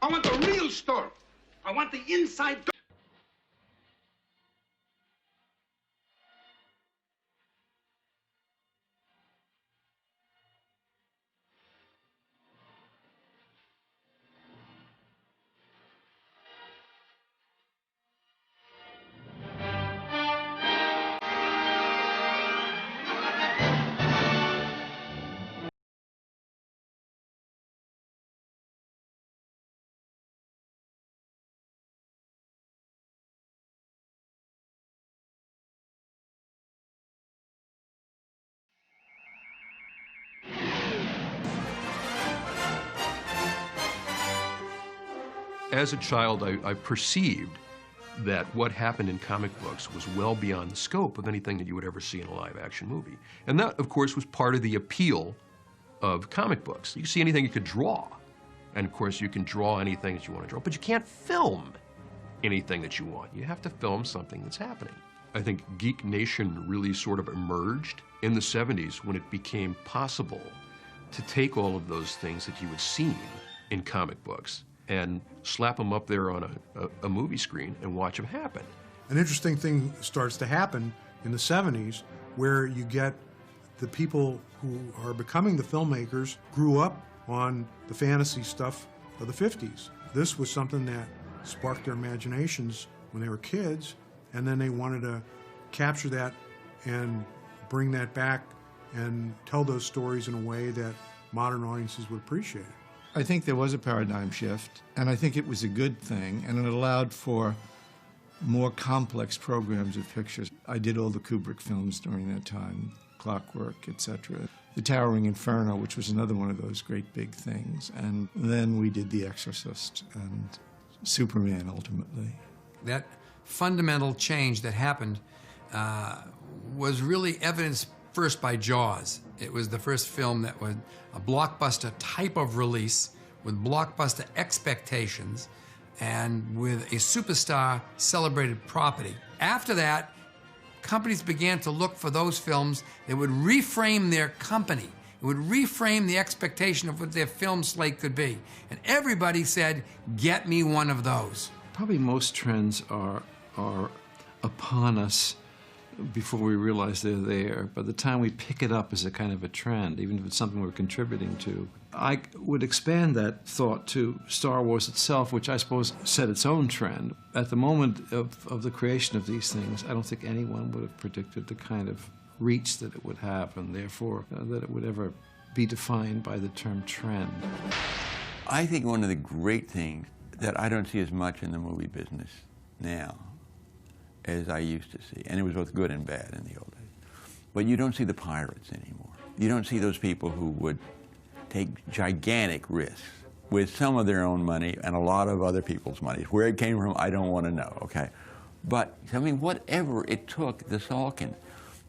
I want the real story. I want the inside. As a child, I perceived that what happened in comic books was well beyond the scope of anything that you would ever see in a live-action movie. And that, of course, was part of the appeal of comic books. You see anything you could draw. And, of course, you can draw anything that you want to draw, but you can't film anything that you want. You have to film something that's happening. I think Geek Nation really sort of emerged in the 70s when it became possible to take all of those things that you had seen in comic books and slap them up there on a movie screen and watch them happen. An interesting thing starts to happen in the 70s where you get the people who are becoming the filmmakers grew up on the fantasy stuff of the 50s. This was something that sparked their imaginations when they were kids, and then they wanted to capture that and bring that back and tell those stories in a way that modern audiences would appreciate it. I think there was a paradigm shift, and I think it was a good thing, and it allowed for more complex programs of pictures. I did all the Kubrick films during that time, Clockwork, etc. The Towering Inferno, which was another one of those great big things, and then we did The Exorcist and Superman, ultimately. That fundamental change that happened was really evidenced first by Jaws. It was the first film that was a blockbuster type of release with blockbuster expectations and with a superstar celebrated property. After that, companies began to look for those films that would reframe their company. It would reframe the expectation of what their film slate could be. And everybody said, get me one of those. Probably most trends are upon us before we realize they're there. By the time we pick it up as a kind of a trend, even if it's something we're contributing to. I would expand that thought to Star Wars itself, which I suppose set its own trend. At the moment of the creation of these things, I don't think anyone would have predicted the kind of reach that it would have, and therefore that it would ever be defined by the term trend. I think one of the great things that I don't see as much in the movie business now as I used to see, and it was both good and bad in the old days, but you don't see the pirates anymore. You don't see those people who would take gigantic risks with some of their own money and a lot of other people's money. Where it came from, I don't want to know, okay? But, I mean, whatever it took the Salkins,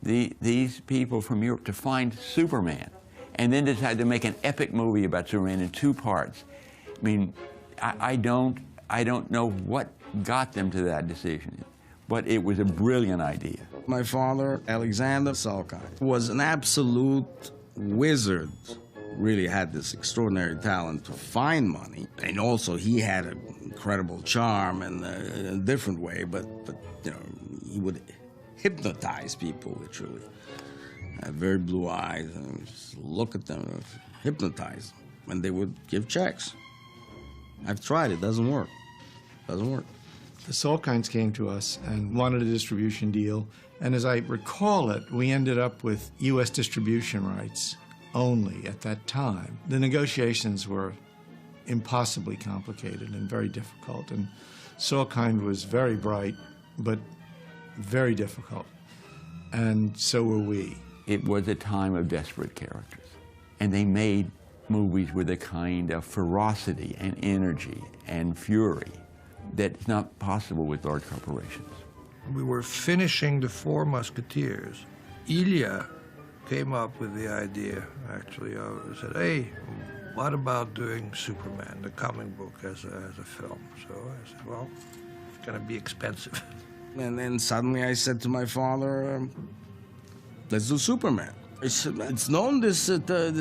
these people from Europe to find Superman, and then decide to make an epic movie about Superman in 2 parts. I mean, I don't know what got them to that decision, but it was a brilliant idea. My father, Alexander Salkind, was an absolute wizard. Really had this extraordinary talent to find money, and also he had an incredible charm in a different way, but you know, he would hypnotize people, literally. Had very blue eyes, and just look at them, and hypnotize them, and they would give checks. I've tried it, doesn't work. Doesn't work. The Salkinds came to us and wanted a distribution deal, and as I recall it, we ended up with U.S. distribution rights only at that time. The negotiations were impossibly complicated and very difficult, and Salkind was very bright, but very difficult, and so were we. It was a time of desperate characters, and they made movies with a kind of ferocity and energy and fury that's not possible with large corporations. We were finishing The Four Musketeers. Ilya came up with the idea, actually, said, hey, what about doing Superman, the comic book, as a film? So I said, well, it's going to be expensive. And then suddenly I said to my father, let's do Superman. He said, it's known, this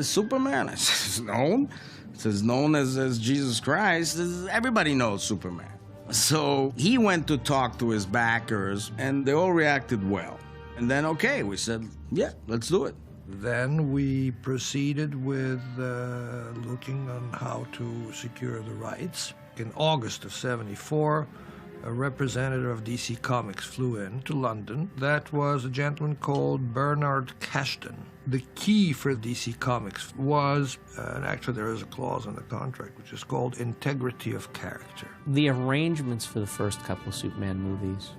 Superman. I said, it's known? It's as known as Jesus Christ. Everybody knows Superman. So he went to talk to his backers, and they all reacted well. And then, okay, we said, yeah, let's do it. Then we proceeded with looking on how to secure the rights. In August of '74, a representative of DC Comics flew in to London. That was a gentleman called Bernard Cashton. The key for DC Comics was, and actually there is a clause in the contract, which is called integrity of character. The arrangements for the first couple of Superman movies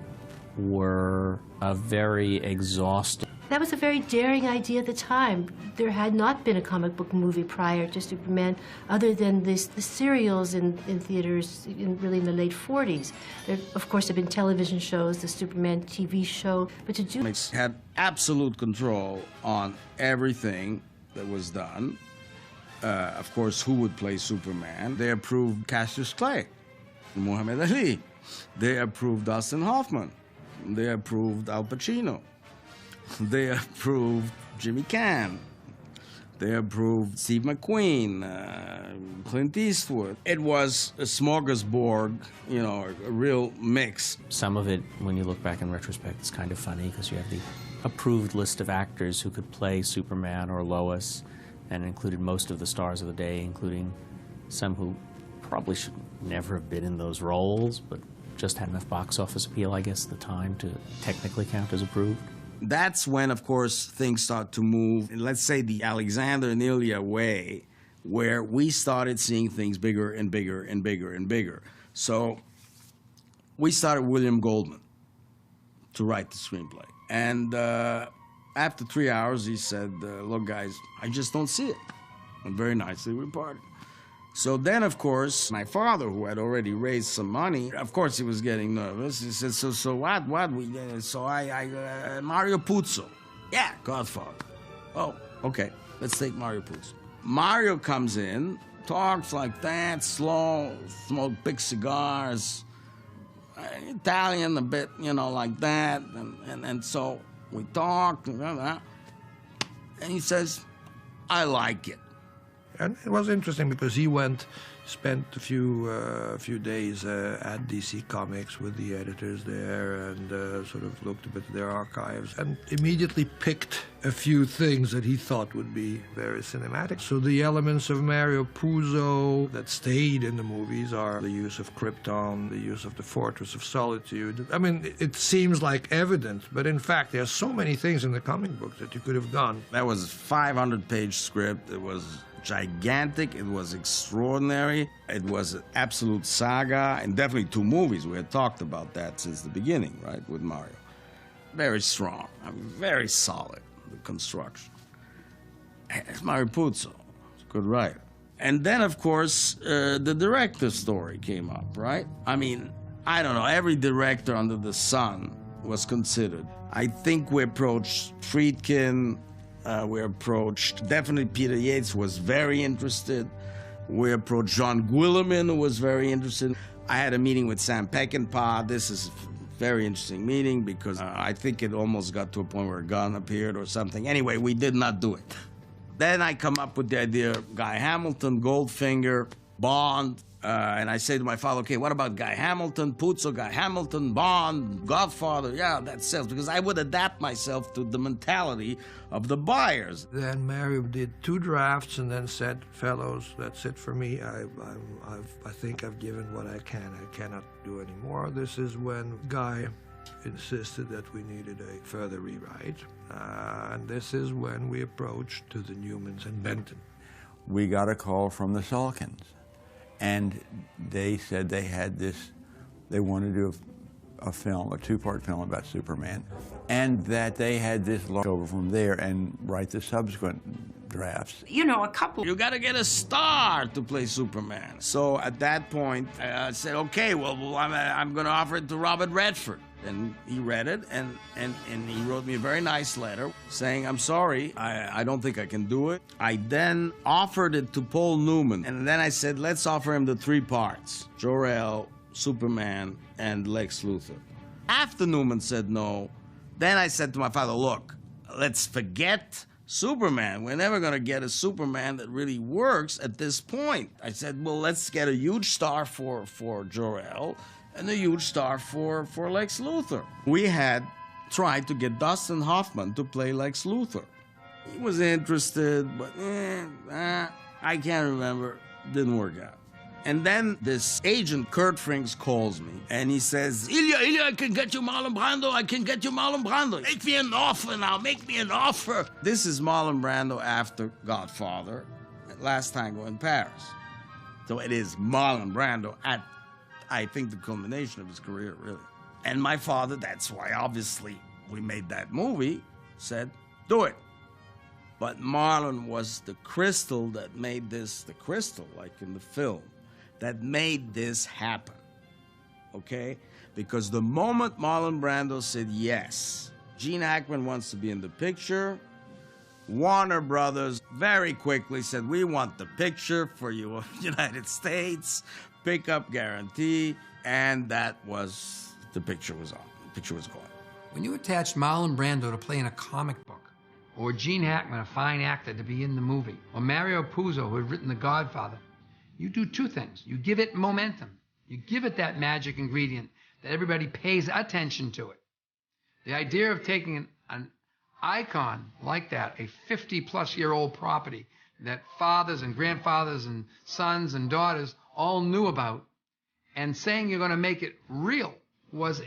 were very exhausting. That was a very daring idea at the time. There had not been a comic book movie prior to Superman, other than the serials in theaters really in the late 40s. There, of course, have been television shows, the Superman TV show, but to do... Comics had absolute control on everything that was done. Of course, who would play Superman? They approved Cassius Clay, Muhammad Ali. They approved Dustin Hoffman. They approved Al Pacino. They approved Jimmy Caan. They approved Steve McQueen, Clint Eastwood. It was a smorgasbord, you know, a real mix. Some of it, when you look back in retrospect, is kind of funny because you have the approved list of actors who could play Superman or Lois, and included most of the stars of the day, including some who probably should never have been in those roles, but just had enough box office appeal, I guess, at the time to technically count as approved. That's when, of course, things start to move, let's say the Alexander and Ilya way, where we started seeing things bigger and bigger and bigger and bigger. So we started William Goldman to write the screenplay. And after 3 hours, he said, look, guys, I just don't see it. And very nicely, we parted. So then, of course, my father, who had already raised some money, of course, he was getting nervous. He said, so what? So Mario Puzo. Yeah, Godfather. Oh, okay, let's take Mario Puzo. Mario comes in, talks like that, slow, smoke big cigars, Italian a bit, you know, like that. And so we talked, and he says, I like it. And it was interesting because he spent a few days at DC Comics with the editors there and sort of looked a bit at their archives and immediately picked a few things that he thought would be very cinematic. So the elements of Mario Puzo that stayed in the movies are the use of Krypton, the use of the Fortress of Solitude. I mean, it seems like evident, but in fact, there are so many things in the comic books that you could have done. That was a 500-page script. It was gigantic, it was extraordinary, it was an absolute saga, and definitely 2 movies. We had talked about that since the beginning, right, with Mario. Very strong, I mean, very solid, the construction. It's Mario Puzo, it's a good writer. And then, of course, the director's story came up, right? I mean, I don't know, every director under the sun was considered. I think we approached Friedkin, we approached, definitely Peter Yates was very interested. We approached John Guillermin, who was very interested. I had a meeting with Sam Peckinpah. This is a very interesting meeting because I think it almost got to a point where a gun appeared or something. Anyway, we did not do it. Then I come up with the idea of Guy Hamilton, Goldfinger, Bond, and I say to my father, okay, what about Guy Hamilton, Puzo, Guy Hamilton, Bond, Godfather? Yeah, that sells, because I would adapt myself to the mentality of the buyers. Then Mario did 2 drafts and then said, fellows, that's it for me. I think I've given what I can. I cannot do any more. This is when Guy insisted that we needed a further rewrite. And this is when we approached to the Newmans and Benton. We got a call from the Salkins. And they said they had this, they wanted to do a film, a 2-part film about Superman, and that they had this over from there and write the subsequent drafts. You know, you got to get a star to play Superman. So at that point, I said, okay, well, I'm going to offer it to Robert Redford. And he read it, and he wrote me a very nice letter saying, I'm sorry, I don't think I can do it. I then offered it to Paul Newman, and then I said, let's offer him the 3 parts, Jor-El, Superman, and Lex Luthor. After Newman said no, then I said to my father, look, let's forget Superman. We're never going to get a Superman that really works at this point. I said, well, let's get a huge star for Jor-El and a huge star for Lex Luthor. We had tried to get Dustin Hoffman to play Lex Luthor. He was interested, but I can't remember. Didn't work out. And then this agent, Kurt Frings, calls me, and he says, Ilya, I can get you Marlon Brando, I can get you Marlon Brando. Make me an offer now, make me an offer. This is Marlon Brando after Godfather, Last Tango in Paris. So it is Marlon Brando at, I think, the culmination of his career, really. And my father, that's why, obviously, we made that movie, said, do it. But Marlon was the crystal that made this, the crystal, like in the film, that made this happen, okay? Because the moment Marlon Brando said yes, Gene Hackman wants to be in the picture, Warner Brothers very quickly said, we want the picture for you, United States, pickup guarantee, and that was, the picture was on, the picture was going. When you attached Marlon Brando to play in a comic book, or Gene Hackman, a fine actor, to be in the movie, or Mario Puzo, who had written The Godfather, you do two things. You give it momentum. You give it that magic ingredient that everybody pays attention to it. The idea of taking an icon like that, a 50-plus-year-old property that fathers and grandfathers and sons and daughters all knew about, and saying you're going to make it real was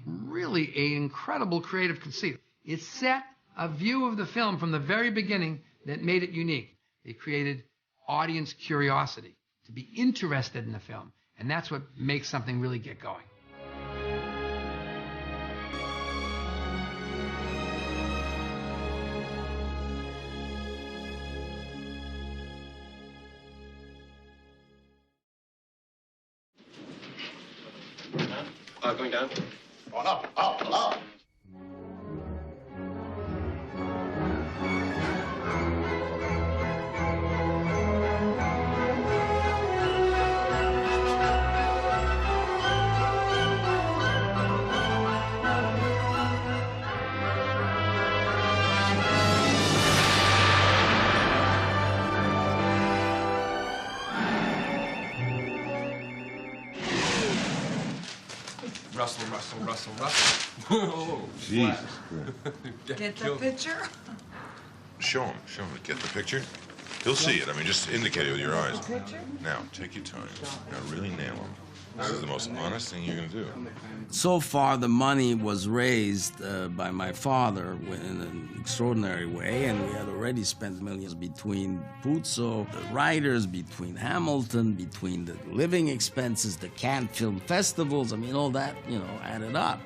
really an incredible creative conceit. It set a view of the film from the very beginning that made it unique. It created audience curiosity, to be interested in the film. And that's what makes something really get going. Going down? On up, up, up. Russell. Oh, Jesus. Get the picture? Show him. Get the picture. He'll see it. I mean, just indicate it with your eyes. Picture? Now, take your time. Now, really nail him. This is the most honest thing you're going to do. So far, the money was raised by my father in an extraordinary way, and we had already spent millions between Puzo, the writers, between Hamilton, between the living expenses, the Cannes Film Festivals. I mean, all that, added up.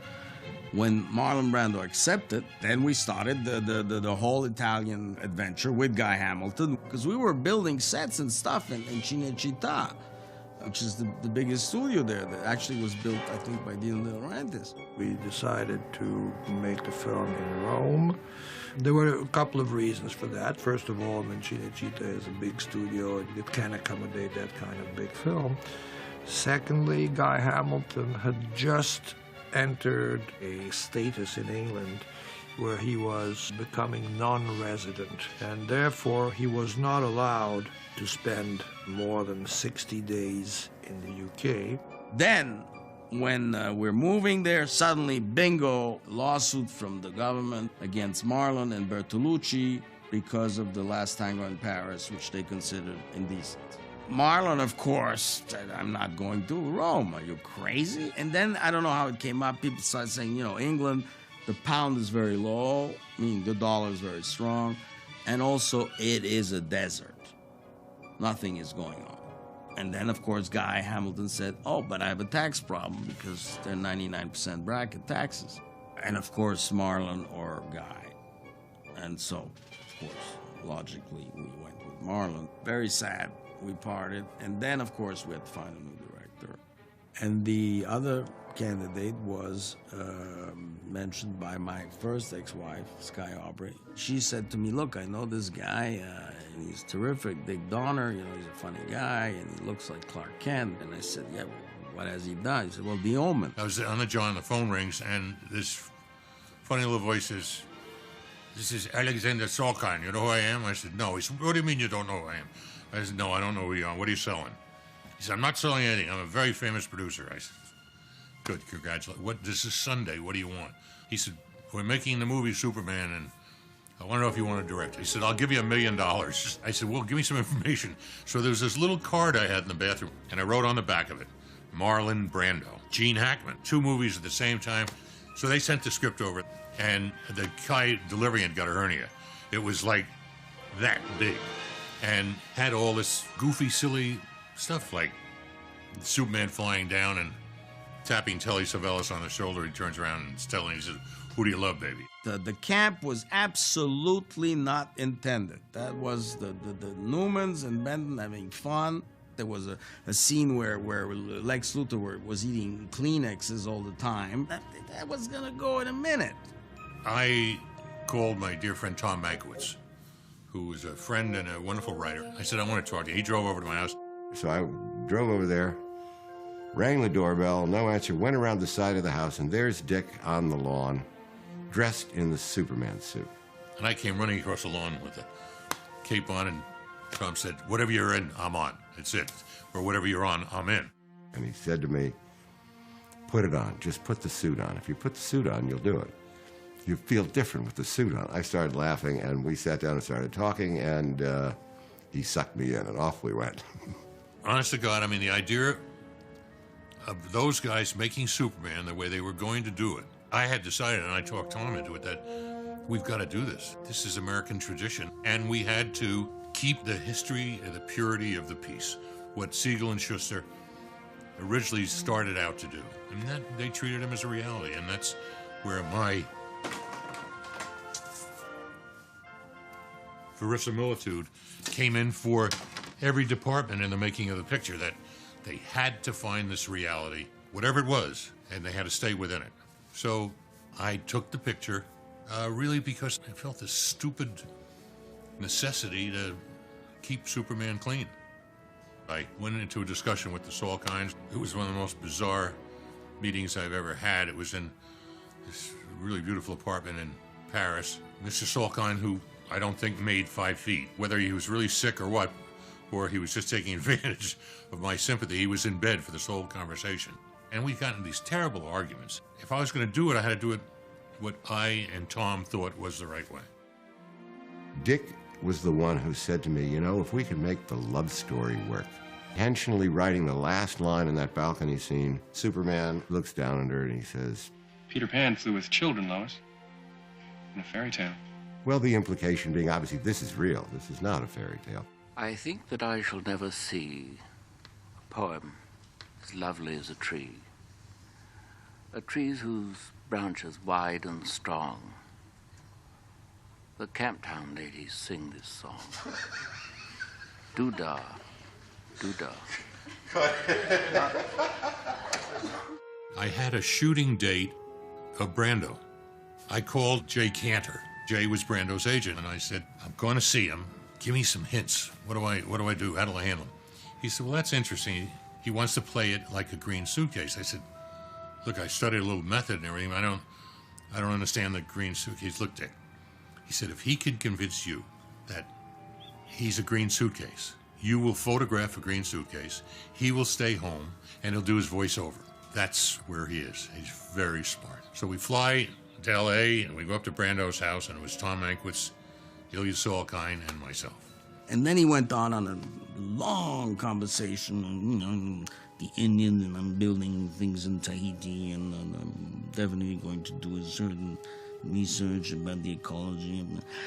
When Marlon Brando accepted, then we started the whole Italian adventure with Guy Hamilton, because we were building sets and stuff in Cinecittà, which is the biggest studio there that actually was built, I think, by Dino De Laurentiis. We decided to make the film in Rome. There were a couple of reasons for that. First of all, Cinecittà is a big studio. It can accommodate that kind of big film. Secondly, Guy Hamilton had just entered a status in England where he was becoming non-resident, and therefore he was not allowed to spend more than 60 days in the UK. Then, when we're moving there, suddenly, bingo, lawsuit from the government against Marlon and Bertolucci because of the Last Tango in Paris, which they considered indecent. Marlon, of course, said, I'm not going to Rome. Are you crazy? And then, I don't know how it came up. People started saying, England, the pound is very low, the dollar is very strong, and also it is a desert. Nothing is going on. And then, of course, Guy Hamilton said, oh, but I have a tax problem because they're 99% bracket taxes. And, of course, Marlon or Guy. And so, of course, logically, we went with Marlon. Very sad. We parted. And then, of course, we had to find a new director. And the other candidate was mentioned by my first ex-wife, Sky Aubrey. She said to me, look, I know this guy, and he's terrific, Dick Donner, he's a funny guy, and he looks like Clark Kent. And I said, yeah, well, what has he done? He said, well, The Omen. I was on the John, the phone rings, and this funny little voice says, This is Alexander Salkind. You know who I am? I said, no. He said, what do you mean you don't know who I am? I said, no, I don't know who you are. What are you selling? He said, I'm not selling anything. I'm a very famous producer. I said, good, congratulations. This is Sunday. What do you want? He said, we're making the movie Superman, and I want to know if you want to direct it. He said, I'll give you $1 million. I said, well, give me some information. So there was this little card I had in the bathroom, and I wrote on the back of it, Marlon Brando, Gene Hackman, 2 movies at the same time. So they sent the script over, and the guy delivering it got a hernia. It was like that big, and had all this goofy, silly stuff, like Superman flying down and tapping Telly Savalas on the shoulder. He turns around and is telling him, he says, who do you love, baby? The camp was absolutely not intended. That was the Newmans and Benton having fun. There was a scene where Lex Luthor was eating Kleenexes all the time. That was gonna go in a minute. I called my dear friend Tom Mankiewicz, who was a friend and a wonderful writer. I said, I want to talk to you. He drove over to my house. So I drove over there, rang the doorbell, no answer, went around the side of the house, and there's Dick on the lawn, dressed in the Superman suit. And I came running across the lawn with a cape on, and Tom said, whatever you're in, I'm on. That's it. Or whatever you're on, I'm in. And he said to me, put it on. Just put the suit on. If you put the suit on, you'll do it. You feel different with the suit on. I started laughing, and we sat down and started talking, and he sucked me in, and off we went. Honest to God, I mean, the idea of those guys making Superman the way they were going to do it, I had decided, and I talked Tom into it, that we've got to do this. This is American tradition, and we had to keep the history and the purity of the piece, what Siegel and Schuster originally started out to do. And that they treated him as a reality, and that's where my verisimilitude came in for every department in the making of the picture, that they had to find this reality, whatever it was, and they had to stay within it. So I took the picture really because I felt this stupid necessity to keep Superman clean. I went into a discussion with the Salkinds. It was one of the most bizarre meetings I've ever had. It was in this really beautiful apartment in Paris. Mr. Salkind, who I don't think made 5 feet, whether he was really sick or what, or he was just taking advantage of my sympathy, he was in bed for this whole conversation. And we got into these terrible arguments. If I was going to do it, I had to do it what I and Tom thought was the right way. Dick was the one who said to me, you know, if we could make the love story work. Intentionally writing the last line in that balcony scene, Superman looks down at her and he says, Peter Pan flew with children, Lois, in a fairy tale. Well, the implication being, obviously, this is real. This is not a fairy tale. I think that I shall never see a poem as lovely as a tree whose branches wide and strong. The Camptown ladies sing this song. Doo-dah, doo-dah. I had a shooting date of Brando. I called Jay Cantor. Jay was Brando's agent, and I said, I'm going to see him. Give me some hints. What do I do? How do I handle him? He said, well, that's interesting. He wants to play it like a green suitcase. I said, look, I studied a little method and everything. I don't understand the green suitcase. Look, Dick. He said, if he could convince you that he's a green suitcase, you will photograph a green suitcase, he will stay home, and he'll do his voiceover. That's where he is. He's very smart. So we fly to L.A., and we go up to Brando's house, and it was Tom Mankiewicz, Ilya Salkind, and myself. And then he went on a long conversation on, you know, the Indians, and I'm building things in Tahiti, and I'm definitely going to do a certain research about the ecology.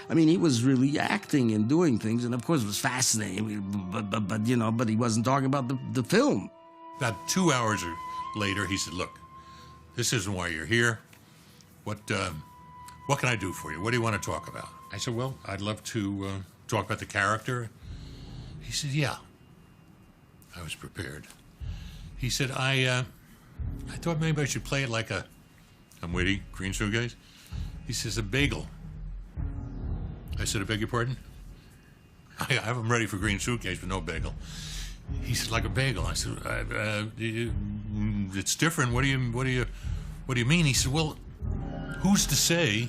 I mean, he was really acting and doing things, and of course it was fascinating, but you know, but he wasn't talking about the film. About 2 hours later, he said, look, this isn't why you're here. What can I do for you? What do you want to talk about? I said, well, I'd love to talk about the character. He said, yeah. I was prepared. He said, I thought maybe I should play it like I'm witty, green suitcase. He says, a bagel. I said, I beg your pardon? I have him ready for green suitcase, but no bagel. He said, like a bagel. I said, it's different. What do you mean? He said, well, who's to say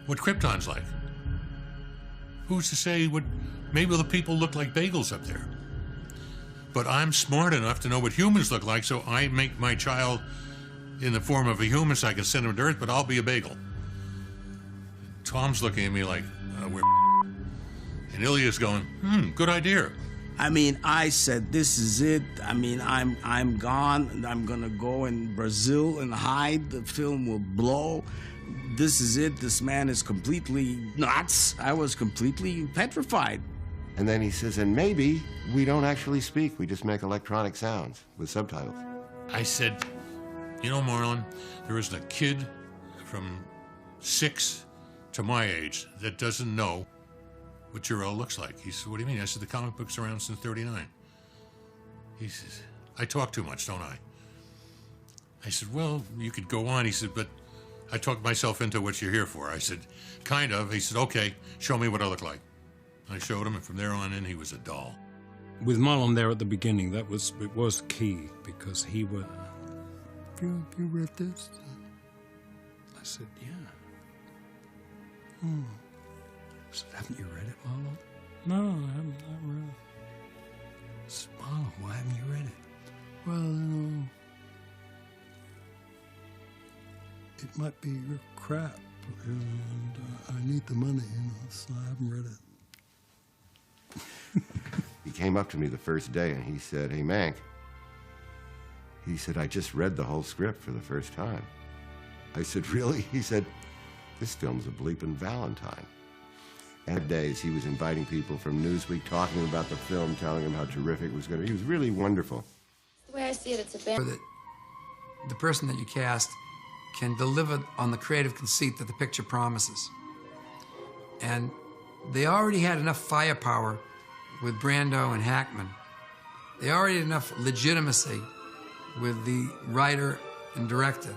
what Krypton's like? Who's to say what, maybe the people look like bagels up there. But I'm smart enough to know what humans look like, so I make my child in the form of a human so I can send him to Earth, but I'll be a bagel. Tom's looking at me like, we're and Ilya's going, good idea. I mean, I said, this is it. I mean, I'm gone. I'm gonna go in Brazil and hide. The film will blow. This is it. This man is completely nuts. I was completely petrified. And then he says, and maybe we don't actually speak. We just make electronic sounds with subtitles. I said, you know, Marlon, there isn't a kid from 6 to my age that doesn't know what Jor-El looks like. He said, what do you mean? I said, the comic book's around since '39. He says, I talk too much, don't I? I said, well, you could go on. He said, but I talked myself into what you're here for. I said, kind of. He said, okay, show me what I look like. I showed him, and from there on in, he was a doll. With Marlon there at the beginning, it was key, because he would, have you read this? I said, yeah. I said, haven't you read it, Marlon? No, I haven't read it. I said, Marlon, why haven't you read it? Well, it might be crap, and I need the money, so I haven't read it. He came up to me the first day and he said, hey, Manc, he said, I just read the whole script for the first time. I said, really? He said, this film's a bleeping Valentine. And days he was inviting people from Newsweek, talking about the film, telling them how terrific it was going to be. He was really wonderful. The way I see it, it's a band. The person that you cast can deliver on the creative conceit that the picture promises. And they already had enough firepower with Brando and Hackman. They already had enough legitimacy with the writer and director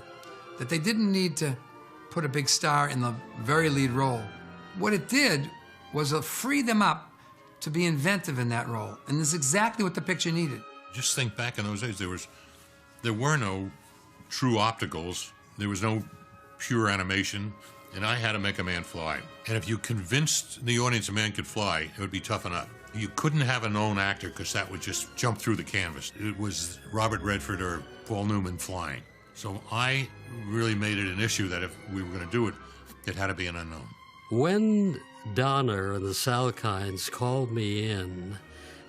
that they didn't need to put a big star in the very lead role. What it did was free them up to be inventive in that role, and this is exactly what the picture needed. Just think back in those days, there were no true opticals, there was no pure animation, and I had to make a man fly. And if you convinced the audience a man could fly, it would be tough enough. You couldn't have a known actor because that would just jump through the canvas. It was Robert Redford or Paul Newman flying. So I really made it an issue that if we were going to do it, it had to be an unknown. When Donner and the Salkinds called me in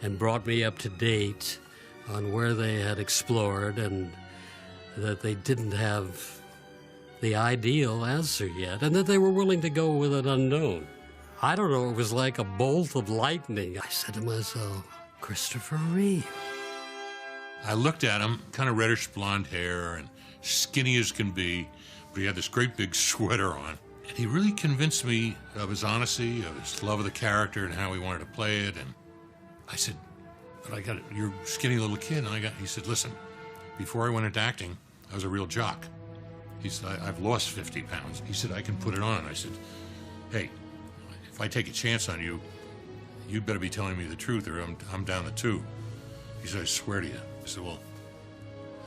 and brought me up to date on where they had explored and that they didn't have the ideal answer yet, and that they were willing to go with an unknown, I don't know, it was like a bolt of lightning. I said to myself, Christopher Reeve. I looked at him, kind of reddish blonde hair and skinny as can be, but he had this great big sweater on. And he really convinced me of his honesty, of his love of the character and how he wanted to play it. And I said, but I got it. You're a skinny little kid. And he said, listen, before I went into acting, I was a real jock. He said, I've lost 50 pounds. He said, I can put it on. I said, hey, if I take a chance on you, you'd better be telling me the truth or I'm down to 2. He said, I swear to you. I said, well,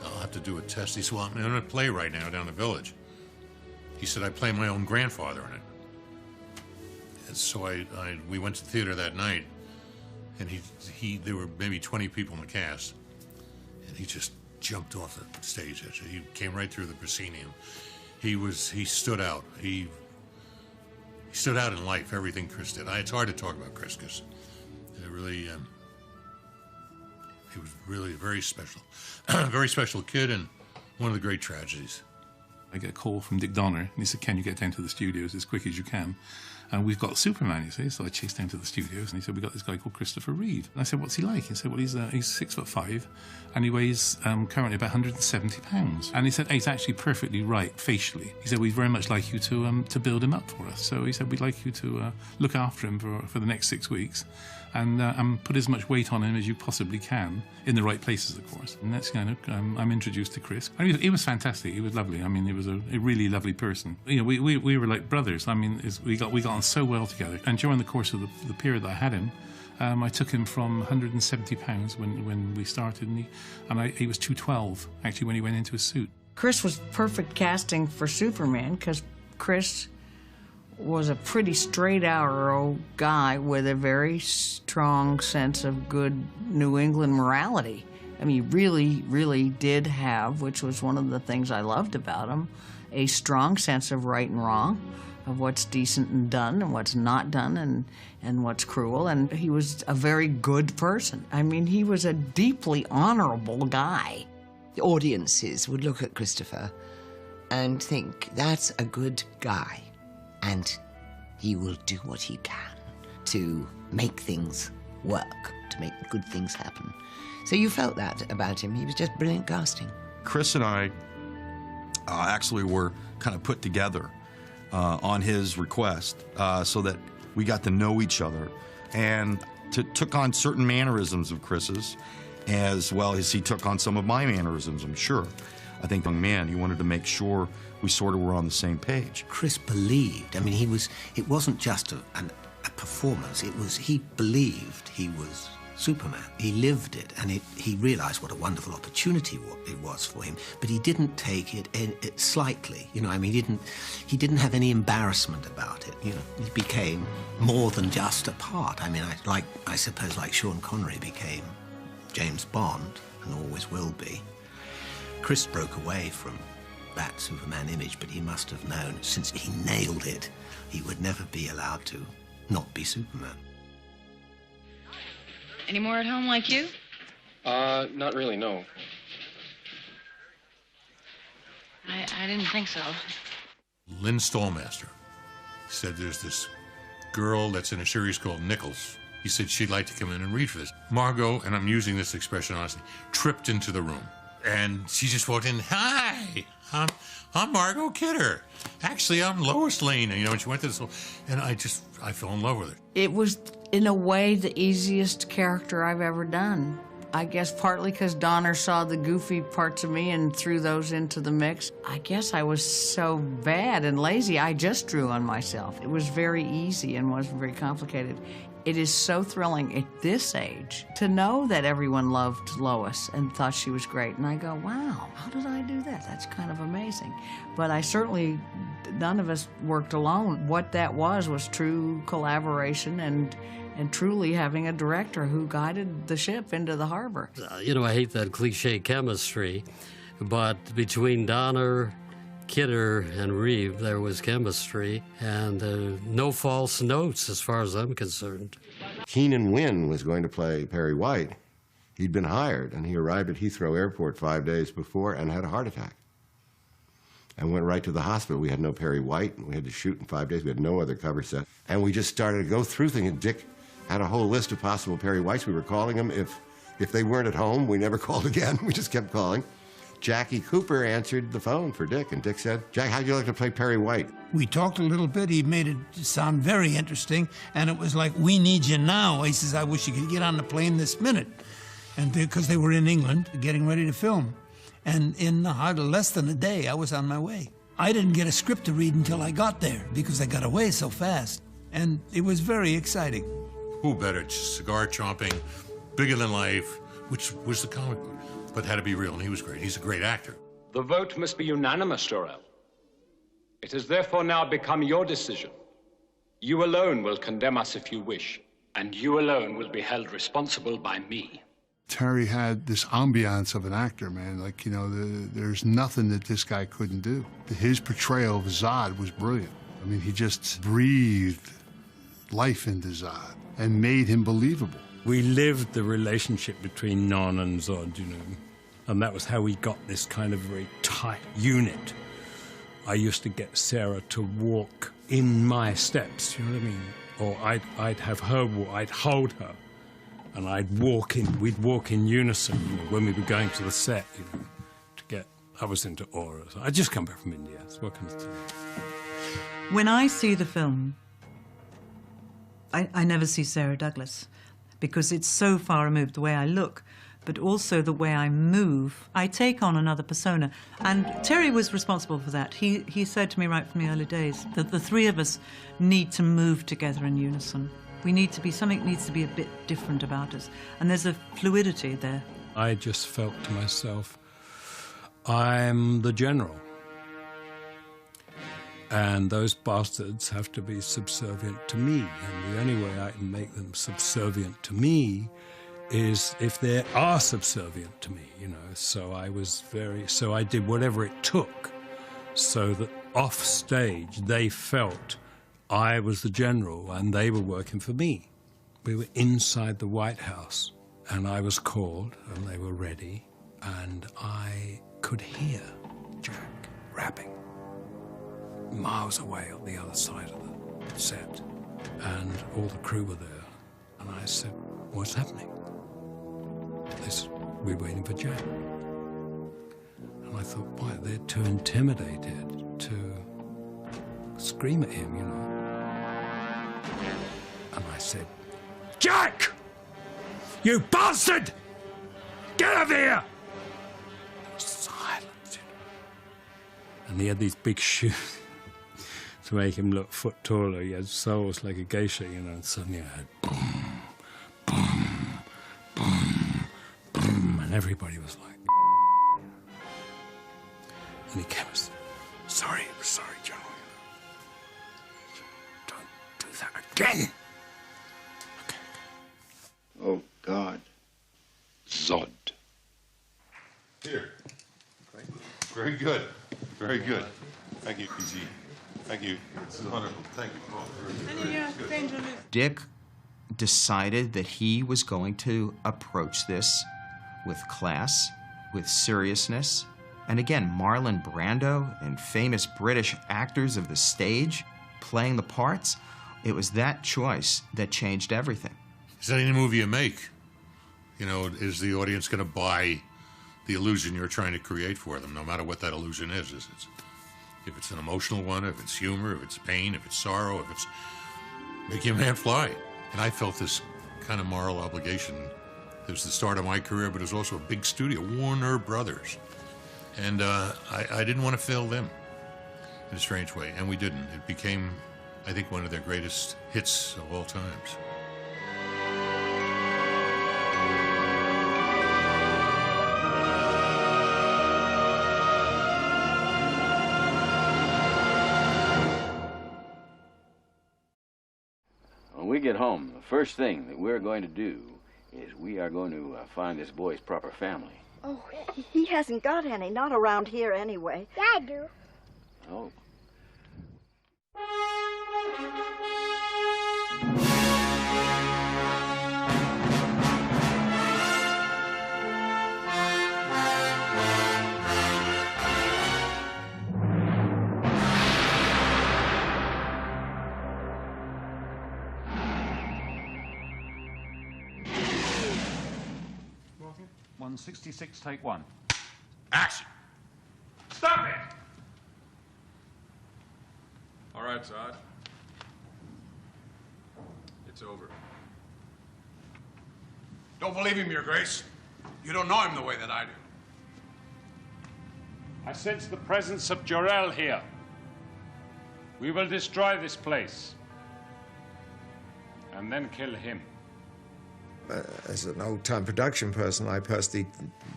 I'll have to do a test. He said, well, I'm in a play right now down the village. He said, I play my own grandfather in it. And so we went to the theater that night, and there were maybe 20 people in the cast, and he just jumped off the stage. He came right through the proscenium. He stood out. He stood out in life, everything Chris did. It's hard to talk about Chris because he was really a very special, very special kid and one of the great tragedies. I get a call from Dick Donner, and he said, can you get down to the studios as quick as you can? And we've got Superman, you see. So I chased down to the studios, and he said, we've got this guy called Christopher Reeve. And I said, what's he like? He said, well, he's 6'5", and he weighs currently about 170 pounds. And he said, he's actually perfectly right facially. He said, we'd very much like you to build him up for us. So he said, we'd like you to look after him for the next 6 weeks and put as much weight on him as you possibly can, in the right places, of course. And that's kind of, I'm introduced to Chris. I mean, he was fantastic. He was lovely. I mean, he was a really lovely person. You know, we were like brothers. I mean, we got on so well together. And during the course of the period that I had him, I took him from 170 pounds when we started, and he was 212, actually, when he went into a suit. Chris was perfect casting for Superman because Chris was a pretty straight-arrow guy with a very strong sense of good New England morality. I mean, he really, really did have, which was one of the things I loved about him, a strong sense of right and wrong, of what's decent and done and what's not done and what's cruel. And he was a very good person. I mean, he was a deeply honorable guy. The audiences would look at Christopher and think, that's a good guy, and he will do what he can to make things work, to make good things happen. So you felt that about him. He was just brilliant casting. Chris and I actually were kind of put together on his request so that we got to know each other and took on certain mannerisms of Chris's as well as he took on some of my mannerisms, I'm sure. I think, young man, he wanted to make sure we sort of were on the same page. Chris believed. I mean, it wasn't just a performance. He believed he was Superman. He lived it, and he realized what a wonderful opportunity it was for him, but he didn't take it slightly. You know, I mean, he didn't have any embarrassment about it. You know, he became more than just a part. I mean, I suppose like Sean Connery became James Bond, and always will be. Chris broke away from that Superman image, but he must have known, since he nailed it, he would never be allowed to not be Superman. Any more at home like you? Not really, no. I didn't think so. Lynn Stallmaster said there's this girl that's in a series called Nichols. He said she'd like to come in and read for this. Margot, and I'm using this expression honestly, tripped into the room. And she just walked in, hi, I'm Margot Kidder. Actually, I'm Lois Lane. And, you know, and she went to this, and I fell in love with her. It was, in a way, the easiest character I've ever done. I guess partly because Donner saw the goofy parts of me and threw those into the mix. I guess I was so bad and lazy, I just drew on myself. It was very easy and wasn't very complicated. It is so thrilling at this age to know that everyone loved Lois and thought she was great. And I go, wow, how did I do that? That's kind of amazing. But I certainly, none of us worked alone. What that was true collaboration and truly having a director who guided the ship into the harbor. You know, I hate that cliche chemistry, but between Donner, Kidder, and Reeve, there was chemistry, and no false notes as far as I'm concerned. Keenan Wynn was going to play Perry White. He'd been hired, and he arrived at Heathrow Airport 5 days before and had a heart attack and went right to the hospital. We had no Perry White, and we had to shoot in 5 days. We had no other cover set. And we just started to go through things, and Dick had a whole list of possible Perry Whites. We were calling them. If they weren't at home, we never called again. We just kept calling. Jackie Cooper answered the phone for Dick, and Dick said, Jack, how'd you like to play Perry White? We talked a little bit. He made it sound very interesting, and it was like, we need you now. He says, I wish you could get on the plane this minute. And because they were in England getting ready to film. And in less than a day, I was on my way. I didn't get a script to read until I got there because I got away so fast. And it was very exciting. Who better? Cigar chomping, bigger than life, which was the comic book, but had to be real, and he was great. He's a great actor. The vote must be unanimous, Jor-El. It has therefore now become your decision. You alone will condemn us if you wish, and you alone will be held responsible by me. Terry had this ambiance of an actor, man. Like, you know, there's nothing that this guy couldn't do. His portrayal of Zod was brilliant. I mean, he just breathed life into Zod and made him believable. We lived the relationship between Non and Zod, you know, and that was how we got this kind of very tight unit. I used to get Sarah to walk in my steps, you know what I mean? Or I'd have her walk, I'd hold her, and we'd walk in unison, you know, when we were going to the set, you know, I was into auras. I'd just come back from India, so what can I tell you? When I see the film, I never see Sarah Douglas because it's so far removed, the way I look, but also the way I move. I take on another persona, and Terry was responsible for that. He said to me right from the early days that the three of us need to move together in unison. Something needs to be a bit different about us, and there's a fluidity there. I just felt to myself, I'm the general. And those bastards have to be subservient to me. And the only way I can make them subservient to me is if they are subservient to me, you know. So I did whatever it took so that off stage they felt I was the general and they were working for me. We were inside the White House and I was called and they were ready and I could hear Jack rapping miles away on the other side of the set, and all the crew were there. And I said, "What's happening?" They said, "We're waiting for Jack." And I thought, why, they're too intimidated to scream at him, you know. And I said, "Jack! You bastard! Get over here!" Silence. And he had these big shoes to make him look a foot taller. He had soles like a geisha, you know, and suddenly I had boom, boom, boom, boom, and everybody was like, and he came and said, sorry, Joe. Don't do that again. Okay. Oh, God. Zod. Here. Very good. Very good. Thank you, PG. Thank you. This is wonderful. Thank you, Paul. Dick decided that he was going to approach this with class, with seriousness. And again, Marlon Brando and famous British actors of the stage playing the parts. It was that choice that changed everything. Is that any movie you make? You know, is the audience going to buy the illusion you're trying to create for them, no matter what that illusion is? If it's an emotional one, if it's humor, if it's pain, if it's sorrow, if it's making a man fly. And I felt this kind of moral obligation. It was the start of my career, but it was also a big studio, Warner Brothers. And I didn't want to fail them in a strange way, and we didn't. It became, I think, one of their greatest hits of all times. When we get home, the first thing that we're going to do is we are going to find this boy's proper family. Oh, he hasn't got any, not around here anyway. Yeah, I do. Oh. Morgan? 166, take one. Action! Stop it! All right, Zod. It's over. Don't believe him, Your Grace. You don't know him the way that I do. I sense the presence of Jor-El here. We will destroy this place. And then kill him. As an old-time production person, I personally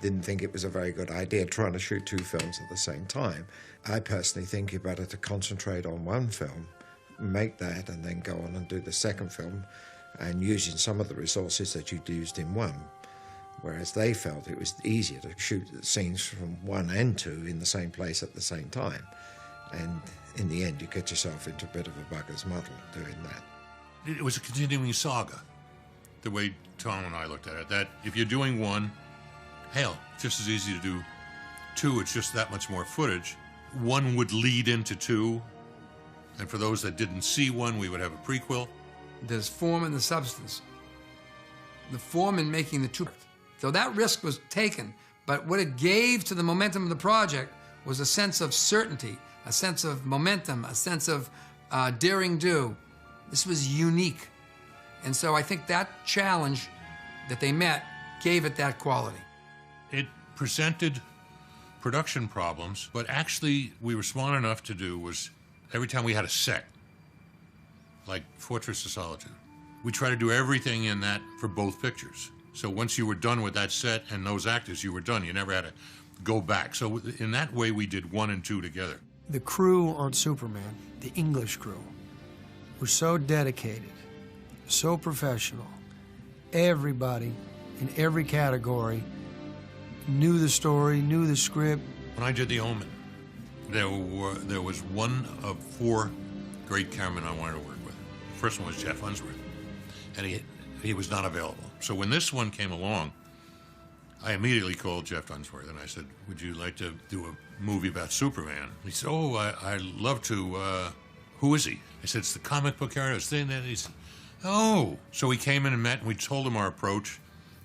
didn't think it was a very good idea trying to shoot two films at the same time. I personally think you're better to concentrate on one film, make that, and then go on and do the second film, and using some of the resources that you'd used in one. Whereas they felt it was easier to shoot scenes from one and two in the same place at the same time. And in the end, you get yourself into a bit of a bugger's muddle doing that. It was a continuing saga, the way Tom and I looked at it, that if you're doing one, hell, just as easy to do two, it's just that much more footage. One would lead into two, and for those that didn't see one, we would have a prequel. There's form in the substance. The form in making the two. So that risk was taken, but what it gave to the momentum of the project was a sense of certainty, a sense of momentum, a sense of daring do. This was unique. And so I think that challenge that they met gave it that quality. It presented production problems, but actually we were smart enough to do was every time we had a set, like Fortress of Solitude, we try to do everything in that for both pictures. So once you were done with that set and those actors, you were done. You never had to go back. So in that way, we did one and two together. The crew on Superman, the English crew, were so dedicated, so professional. Everybody in every category knew the story, knew the script. When I did The Omen, there was one of 4 great cameramen I wanted to work with. The first one was Jeff Unsworth, and he was not available. So when this one came along, I immediately called Jeff Unsworth and I said, "Would you like to do a movie about Superman?" He said, "Oh, I'd love to. Who is he?" I said, "It's the comic book artist." He said, "Oh." So he came in and met, and we told him our approach,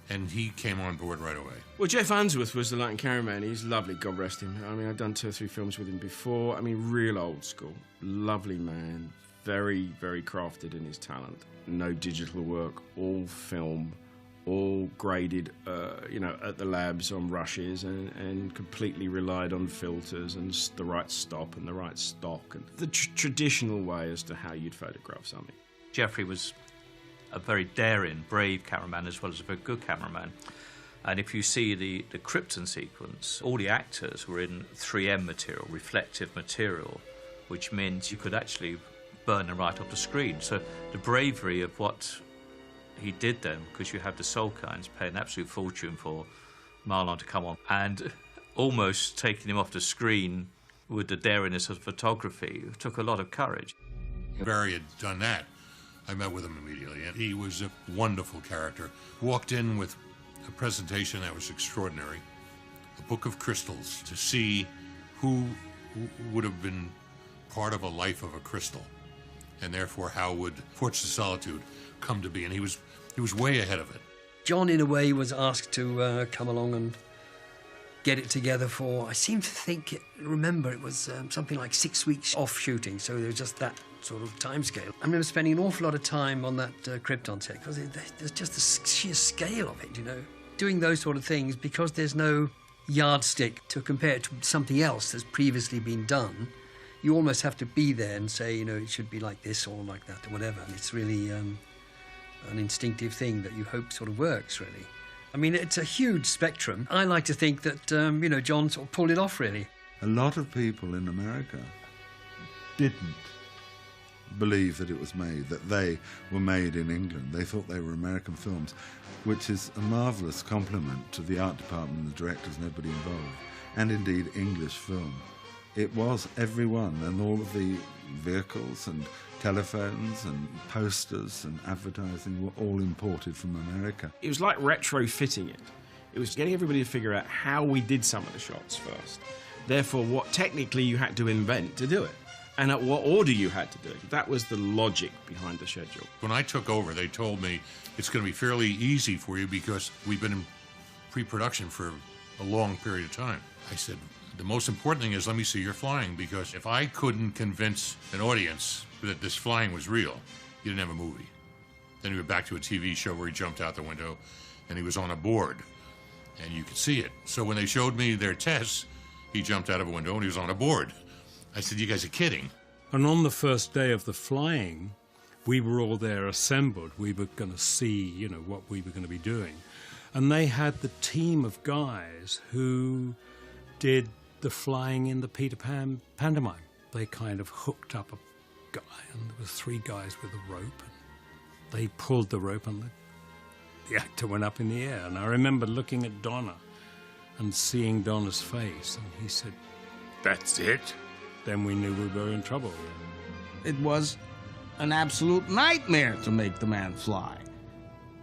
and he came on board right away. Well, Jeff Unsworth was the light and cameraman. He's lovely, God rest him. I mean, I'd done 2 or 3 films with him before. I mean, real old school. Lovely man. Very, very crafted in his talent. No digital work, all film, all graded, at the labs on rushes and completely relied on filters and the right stop and the right stock and the traditional way as to how you'd photograph something. Jeffrey was a very daring, brave cameraman as well as a very good cameraman. And if you see the Krypton sequence, all the actors were in 3M material, reflective material, which meant you could actually burn them right off the screen. So the bravery of what he did then, because you have the Soulkinds paying an absolute fortune for Marlon to come on, and almost taking him off the screen with the daringness of photography took a lot of courage. Barry had done that. I met with him immediately, and he was a wonderful character. Walked in with a presentation that was extraordinary, a book of crystals, to see who would have been part of a life of a crystal, and therefore how would Fortress of Solitude come to be, and he was way ahead of it. John, in a way, was asked to come along and get it together for, I seem to remember it was something like 6 weeks off shooting, so there was just that sort of time scale. I remember spending an awful lot of time on that Krypton set, because there's just the sheer scale of it, Doing those sort of things, because there's no yardstick to compare it to something else that's previously been done, you almost have to be there and say, it should be like this or like that or whatever. And it's really an instinctive thing that you hope sort of works, really. I mean, it's a huge spectrum. I like to think that, John sort of pulled it off, really. A lot of people in America didn't believe that it was made, that they were made in England. They thought they were American films, which is a marvellous compliment to the art department, the directors and everybody involved, and indeed English film. It was everyone, and all of the vehicles and telephones and posters and advertising were all imported from America. It was like retrofitting it. It was getting everybody to figure out how we did some of the shots first. Therefore, what technically you had to invent to do it, and at what order you had to do it. That was the logic behind the schedule. When I took over, they told me it's going to be fairly easy for you because we've been in pre-production for a long period of time. I said, the most important thing is let me see your flying, because if I couldn't convince an audience that this flying was real, you didn't have a movie. Then he went back to a TV show where he jumped out the window and he was on a board and you could see it. So when they showed me their tests, he jumped out of a window and he was on a board. I said, you guys are kidding. And on the first day of the flying, we were all there assembled. We were going to see, what we were going to be doing. And they had the team of guys who did the flying in the Peter Pan pantomime. They kind of hooked up a guy, and there was 3 guys with a rope. And they pulled the rope, and the actor went up in the air. And I remember looking at Donna and seeing Donna's face, and he said, "That's it." Then we knew we were in trouble. It was an absolute nightmare to make the man fly.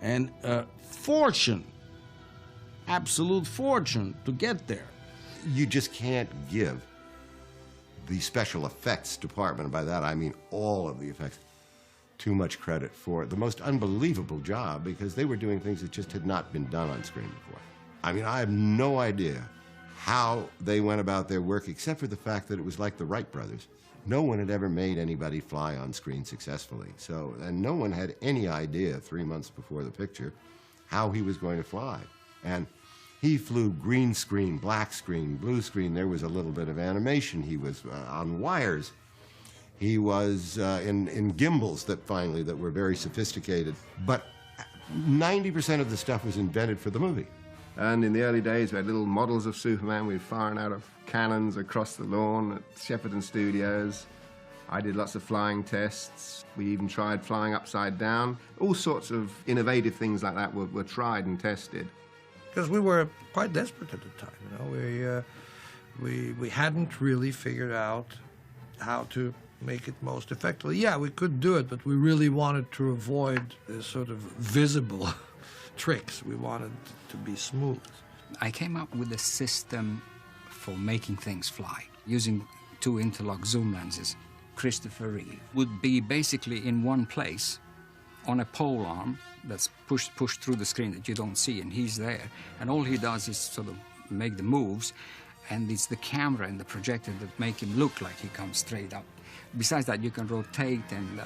And a fortune, absolute fortune to get there. You just can't give the special effects department, and by that I mean all of the effects, too much credit for the most unbelievable job, because they were doing things that just had not been done on screen before. I mean, I have no idea how they went about their work, except for the fact that it was like the Wright brothers. No one had ever made anybody fly on screen successfully. And no one had any idea 3 months before the picture how he was going to fly. And he flew green screen, black screen, blue screen. There was a little bit of animation. He was on wires. He was in gimbals that were very sophisticated. But 90% of the stuff was invented for the movie. And in the early days, we had little models of Superman. We were firing out of cannons across the lawn at Shepperton Studios. I did lots of flying tests. We even tried flying upside down. All sorts of innovative things like that were tried and tested. Because we were quite desperate at the time, you know. We hadn't really figured out how to make it most effectively. Yeah, we could do it, but we really wanted to avoid the sort of visible tricks. We wanted to be smooth. I came up with a system for making things fly, using 2 interlock zoom lenses. Christopher Reeve would be basically in one place on a pole arm that's pushed through the screen that you don't see, and he's there. And all he does is sort of make the moves, and it's the camera and the projector that make him look like he comes straight up. Besides that, you can rotate and,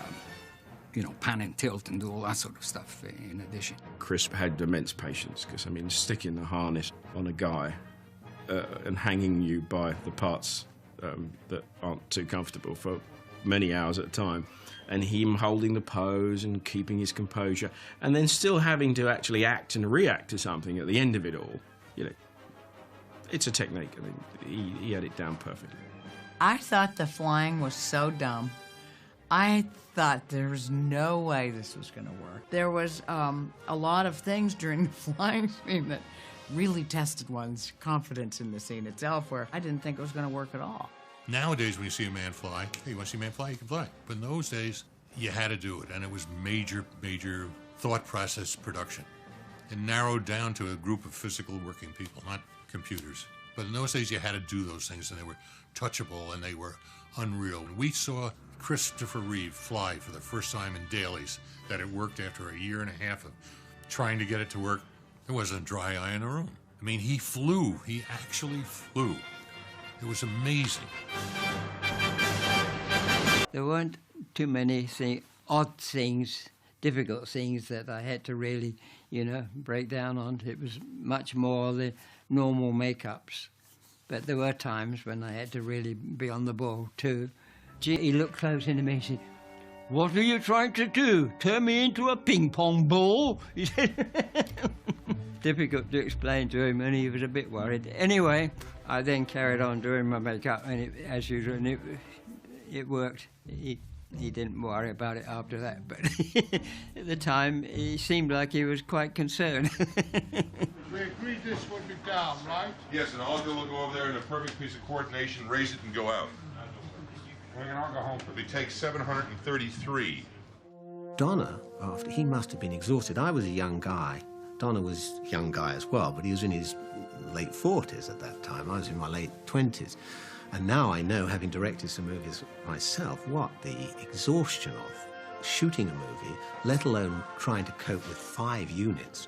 you know, pan and tilt and do all that sort of stuff in addition. Chris had immense patience, because, I mean, sticking the harness on a guy and hanging you by the parts that aren't too comfortable for many hours at a time, and him holding the pose and keeping his composure, and then still having to actually act and react to something at the end of it all, you know, it's a technique. I mean, he had it down perfectly. I thought the flying was so dumb. I thought there was no way this was going to work. There was a lot of things during the flying scene that really tested one's confidence in the scene itself, where I didn't think it was going to work at all. Nowadays, when you see a man fly, hey, you want to see a man fly, you can fly. But in those days, you had to do it, and it was major thought process production. It narrowed down to a group of physical working people, not computers. But in those days, you had to do those things, and they were touchable, and they were unreal. And we saw Christopher Reeve fly for the first time in dailies, that it worked after 1.5 years of trying to get it to work. There wasn't a dry eye in the room. I mean, he flew. He actually flew. It was amazing. There weren't too many odd things, difficult things that I had to really, you know, break down on. It was much more the normal makeups. But there were times when I had to really be on the ball too. He looked close into me and said, "What are you trying to do? Turn me into a ping pong ball?" He said. Difficult to explain to him, and he was a bit worried. Anyway, I then carried on doing my makeup, and as usual, and it worked. He didn't worry about it after that, but at the time, he seemed like he was quite concerned. We agreed this would be down, right? Yes, and I'll go over there in a perfect piece of coordination, raise it, and go out. We can all go home. It'll be take 733. Donna, he must have been exhausted. I was a young guy. Donna was a young guy as well, but he was in his late 40s at that time. I was in my late 20s. And now I know, having directed some movies myself, what the exhaustion of shooting a movie, let alone trying to cope with 5 units.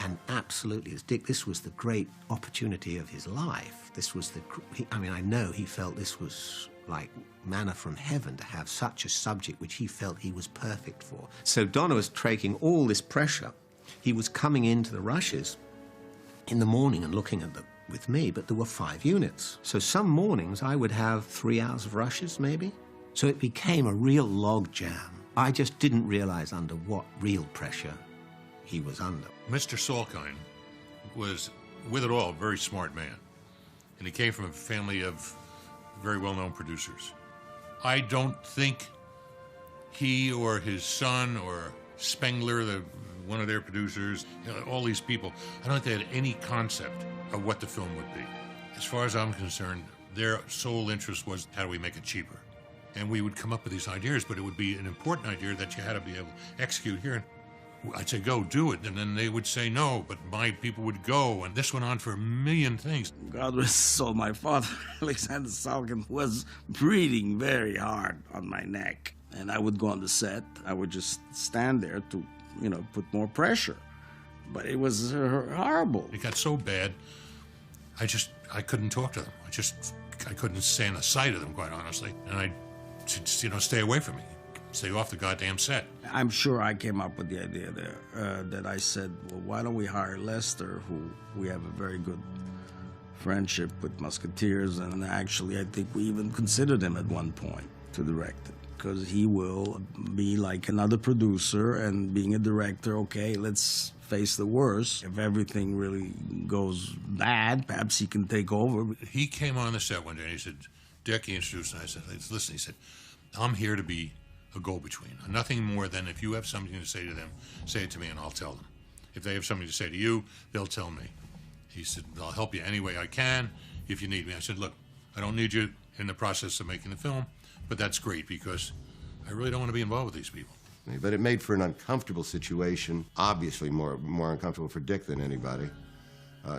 And absolutely, as Dick, this was the great opportunity of his life. This was I mean, I know he felt this was like manna from heaven to have such a subject which he felt he was perfect for. So Donna was taking all this pressure. He was coming into the rushes in the morning and looking at them with me, but there were 5 units. So some mornings I would have 3 hours of rushes, maybe. So it became a real log jam. I just didn't realize under what real pressure he was under. Mr. Salkind was, with it all, a very smart man. And he came from a family of very well-known producers. I don't think he or his son or Spengler, one of their producers, you know, all these people, I don't think they had any concept of what the film would be. As far as I'm concerned, their sole interest was, how do we make it cheaper? And we would come up with these ideas, but it would be an important idea that you had to be able to execute here. I'd say, go, do it. And then they would say no, but my people would go. And this went on for a million things. God rest his soul, my father, Alexander Salkind, was breathing very hard on my neck. And I would go on the set. I would just stand there to, you know, put more pressure. But it was horrible. It got so bad, I couldn't talk to them. I couldn't stand the sight of them, quite honestly. And I just, you know, stay away from me. Stay off the goddamn set. I'm sure I came up with the idea there, that I said, well, why don't we hire Lester, who we have a very good friendship with Musketeers, and actually I think we even considered him at one point to direct it, because he will be like another producer, and being a director, okay, let's face the worst. If everything really goes bad, perhaps he can take over. He came on the set one day and he said, Dick, he introduced me. I said, listen, he said, I'm here to be a go-between. Nothing more than if you have something to say to them, say it to me and I'll tell them. If they have something to say to you, they'll tell me. He said, I'll help you any way I can if you need me. I said, look, I don't need you in the process of making the film, but that's great because I really don't want to be involved with these people. But it made for an uncomfortable situation, obviously more uncomfortable for Dick than anybody,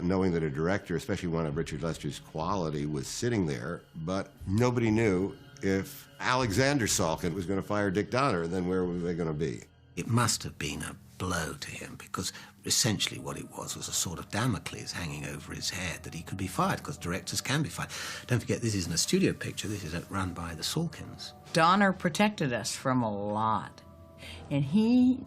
knowing that a director, especially one of Richard Lester's quality, was sitting there, but nobody knew if Alexander Salkind was going to fire Dick Donner, then where were they going to be? It must have been a blow to him, because essentially what it was a sort of Damocles hanging over his head that he could be fired, because directors can be fired. Don't forget, this isn't a studio picture, this is run by the Salkinds. Donner protected us from a lot. And he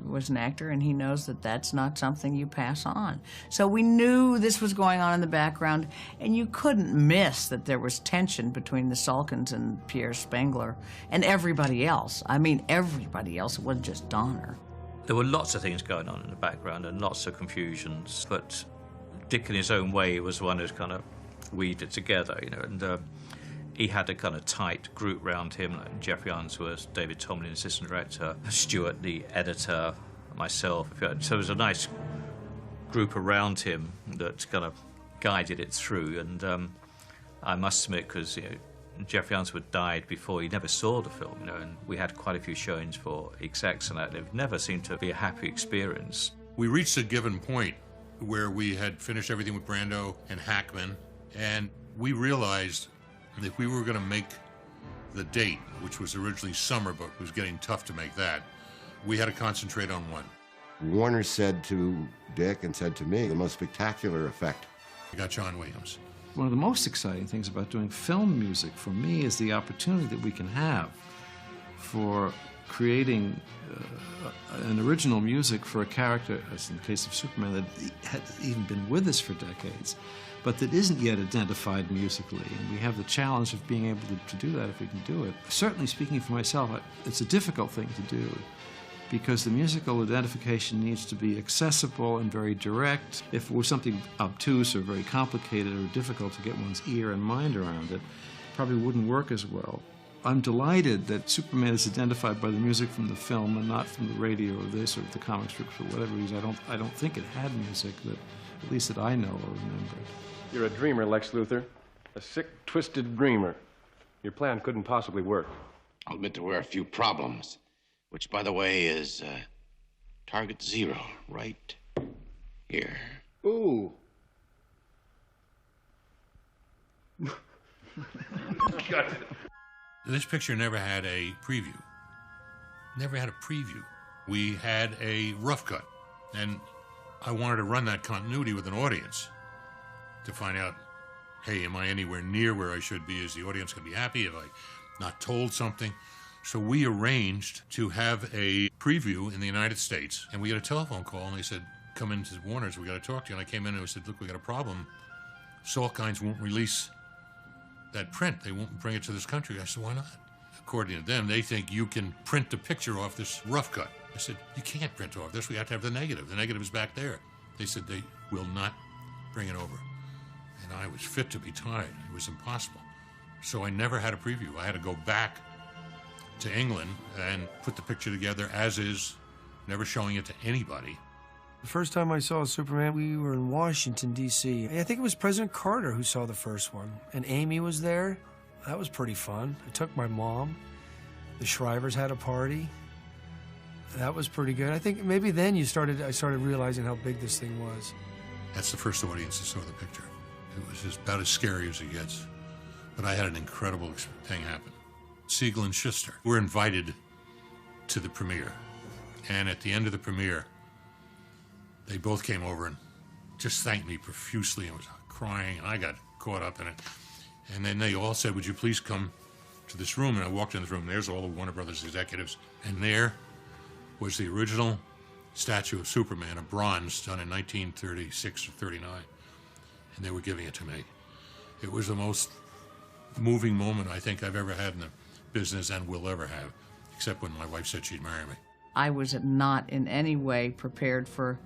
was an actor, and he knows that that's not something you pass on. So we knew this was going on in the background, and you couldn't miss that there was tension between the Salkinds and Pierre Spengler and everybody else. I mean, everybody else. It wasn't just Donner. There were lots of things going on in the background and lots of confusions, but Dick, in his own way, was the one who's kind of weaved it together, you know, and he had a kind of tight group around him, like Jeffrey Unsworth, David Tomlin, assistant director, Stuart, the editor, myself. So there was a nice group around him that kind of guided it through. And I must admit, because Jeffrey Unsworth died before he never saw the film, and we had quite a few showings for execs and that. It never seemed to be a happy experience. We reached a given point where we had finished everything with Brando and Hackman, and we realized if we were going to make the date, which was originally summer, but was getting tough to make that, we had to concentrate on one. Warner said to Dick and said to me, the most spectacular effect. We got John Williams. One of the most exciting things about doing film music for me is the opportunity that we can have for creating an original music for a character, as in the case of Superman, that had even been with us for decades, but that isn't yet identified musically. And we have the challenge of being able to do that if we can do it. Certainly, speaking for myself, it's a difficult thing to do because the musical identification needs to be accessible and very direct. If it was something obtuse or very complicated or difficult to get one's ear and mind around it, probably wouldn't work as well. I'm delighted that Superman is identified by the music from the film and not from the radio or this or the comic strips or whatever reason. I don't think it had music that, at least that I know or remembered. You're a dreamer, Lex Luthor. A sick, twisted dreamer. Your plan couldn't possibly work. I'll admit there were a few problems, which, by the way, is target 0 right here. Ooh. Got it. This picture never had a preview. Never had a preview. We had a rough cut, and I wanted to run that continuity with an audience to find out, hey, am I anywhere near where I should be? Is the audience going to be happy? Have I not told something? So we arranged to have a preview in the United States, and we got a telephone call, and they said, come into Warner's, we got to talk to you. And I came in and I said, look, we got a problem. Salkinds won't release that print. They won't bring it to this country. I said, why not? According to them, they think you can print the picture off this rough cut. I said, you can't print off this. We have to have the negative. The negative is back there. They said they will not bring it over. And I was fit to be tied. It was impossible. So I never had a preview. I had to go back to England and put the picture together as is, never showing it to anybody. The first time I saw Superman, we were in Washington, D.C. I think it was President Carter who saw the first one. And Amy was there. That was pretty fun. I took my mom. The Shrivers had a party. That was pretty good. I think maybe then I started realizing how big this thing was. That's the first audience that saw the picture. It was about as scary as it gets. But I had an incredible thing happen. Siegel and Schuster were invited to the premiere. And at the end of the premiere, they both came over and just thanked me profusely and was crying, and I got caught up in it. And then they all said, would you please come to this room? And I walked in the room, there's all the Warner Brothers executives, and there was the original statue of Superman, a bronze, done in 1936 or 39, and they were giving it to me. It was the most moving moment I think I've ever had in the business and will ever have, except when my wife said she'd marry me. I was not in any way prepared for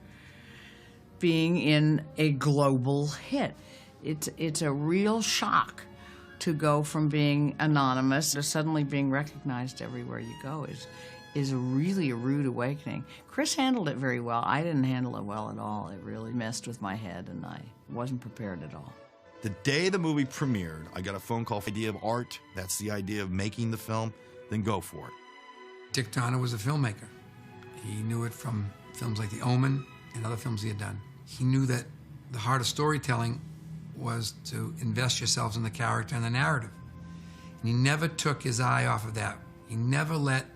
being in a global hit. It's a real shock to go from being anonymous to suddenly being recognized everywhere you go is really a rude awakening. Chris handled it very well. I didn't handle it well at all. It really messed with my head, and I wasn't prepared at all. The day the movie premiered, I got a phone call for the idea of art. That's the idea of making the film. Then go for it. Dick Donner was a filmmaker. He knew it from films like The Omen and other films he had done. He knew that the heart of storytelling was to invest yourselves in the character and the narrative. And he never took his eye off of that. He never let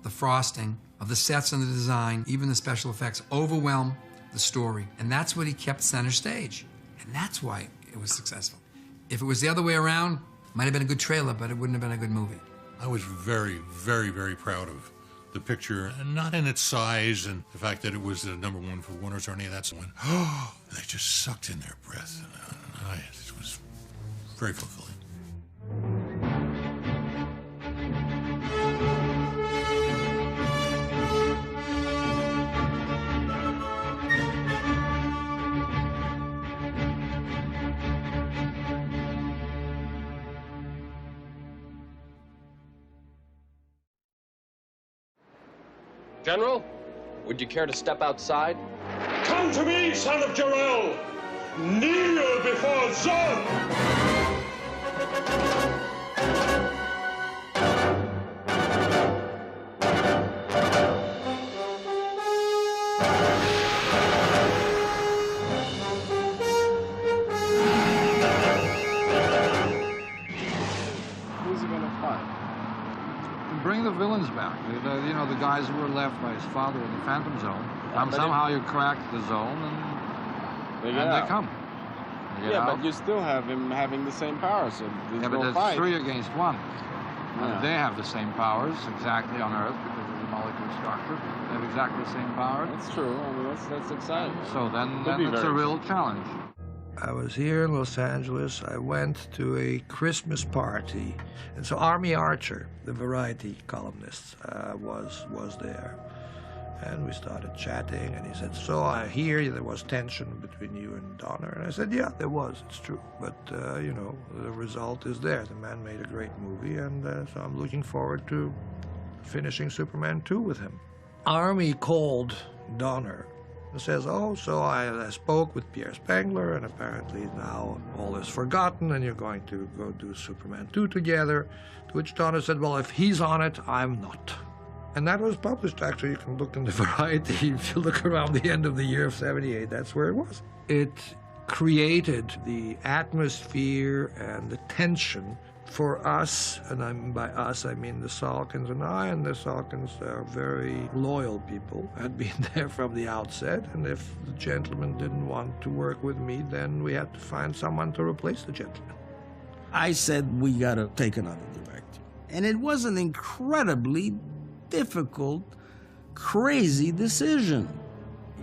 the frosting of the sets and the design, even the special effects, overwhelm the story. And that's what he kept center stage. And that's why it was successful. If it was the other way around, it might have been a good trailer, but it wouldn't have been a good movie. I was very, very, very proud of the picture, and not in its size and the fact that it was the #1 for Warner's or any of that. So they just sucked in their breath. And it was very fulfilling. General, would you care to step outside? Come to me, son of Jor-El! Kneel before Zod! Who's he gonna fight? Bring the villains back. You know, the guys who were left by his father in the Phantom Zone. Somehow you crack the zone and they come. Yeah, but you still have him having the same powers. So yeah, but there's 3 against 1. Yeah. They have the same powers exactly on Earth because of the molecular structure. They have exactly the same powers. That's true. I mean, that's exciting. So then it's a real challenge. I was here in Los Angeles. I went to a Christmas party, and so Army Archer, the Variety columnist, was there. And we started chatting, and he said, so I hear there was tension between you and Donner. And I said, yeah, there was, it's true. But, you know, the result is there. The man made a great movie, and so I'm looking forward to finishing Superman 2 with him. Army called Donner and says, oh, so I spoke with Pierre Spengler, and apparently now all is forgotten, and you're going to go do Superman 2 together. To which Donner said, well, if he's on it, I'm not. And that was published, actually. You can look in the Variety. If you look around the end of the year of '78, that's where it was. It created the atmosphere and the tension for us, and by us, I mean the Salkins and I, and the Salkins are very loyal people, had been there from the outset, and if the gentleman didn't want to work with me, then we had to find someone to replace the gentleman. I said, we gotta take another director. And it was an incredibly difficult, crazy decision.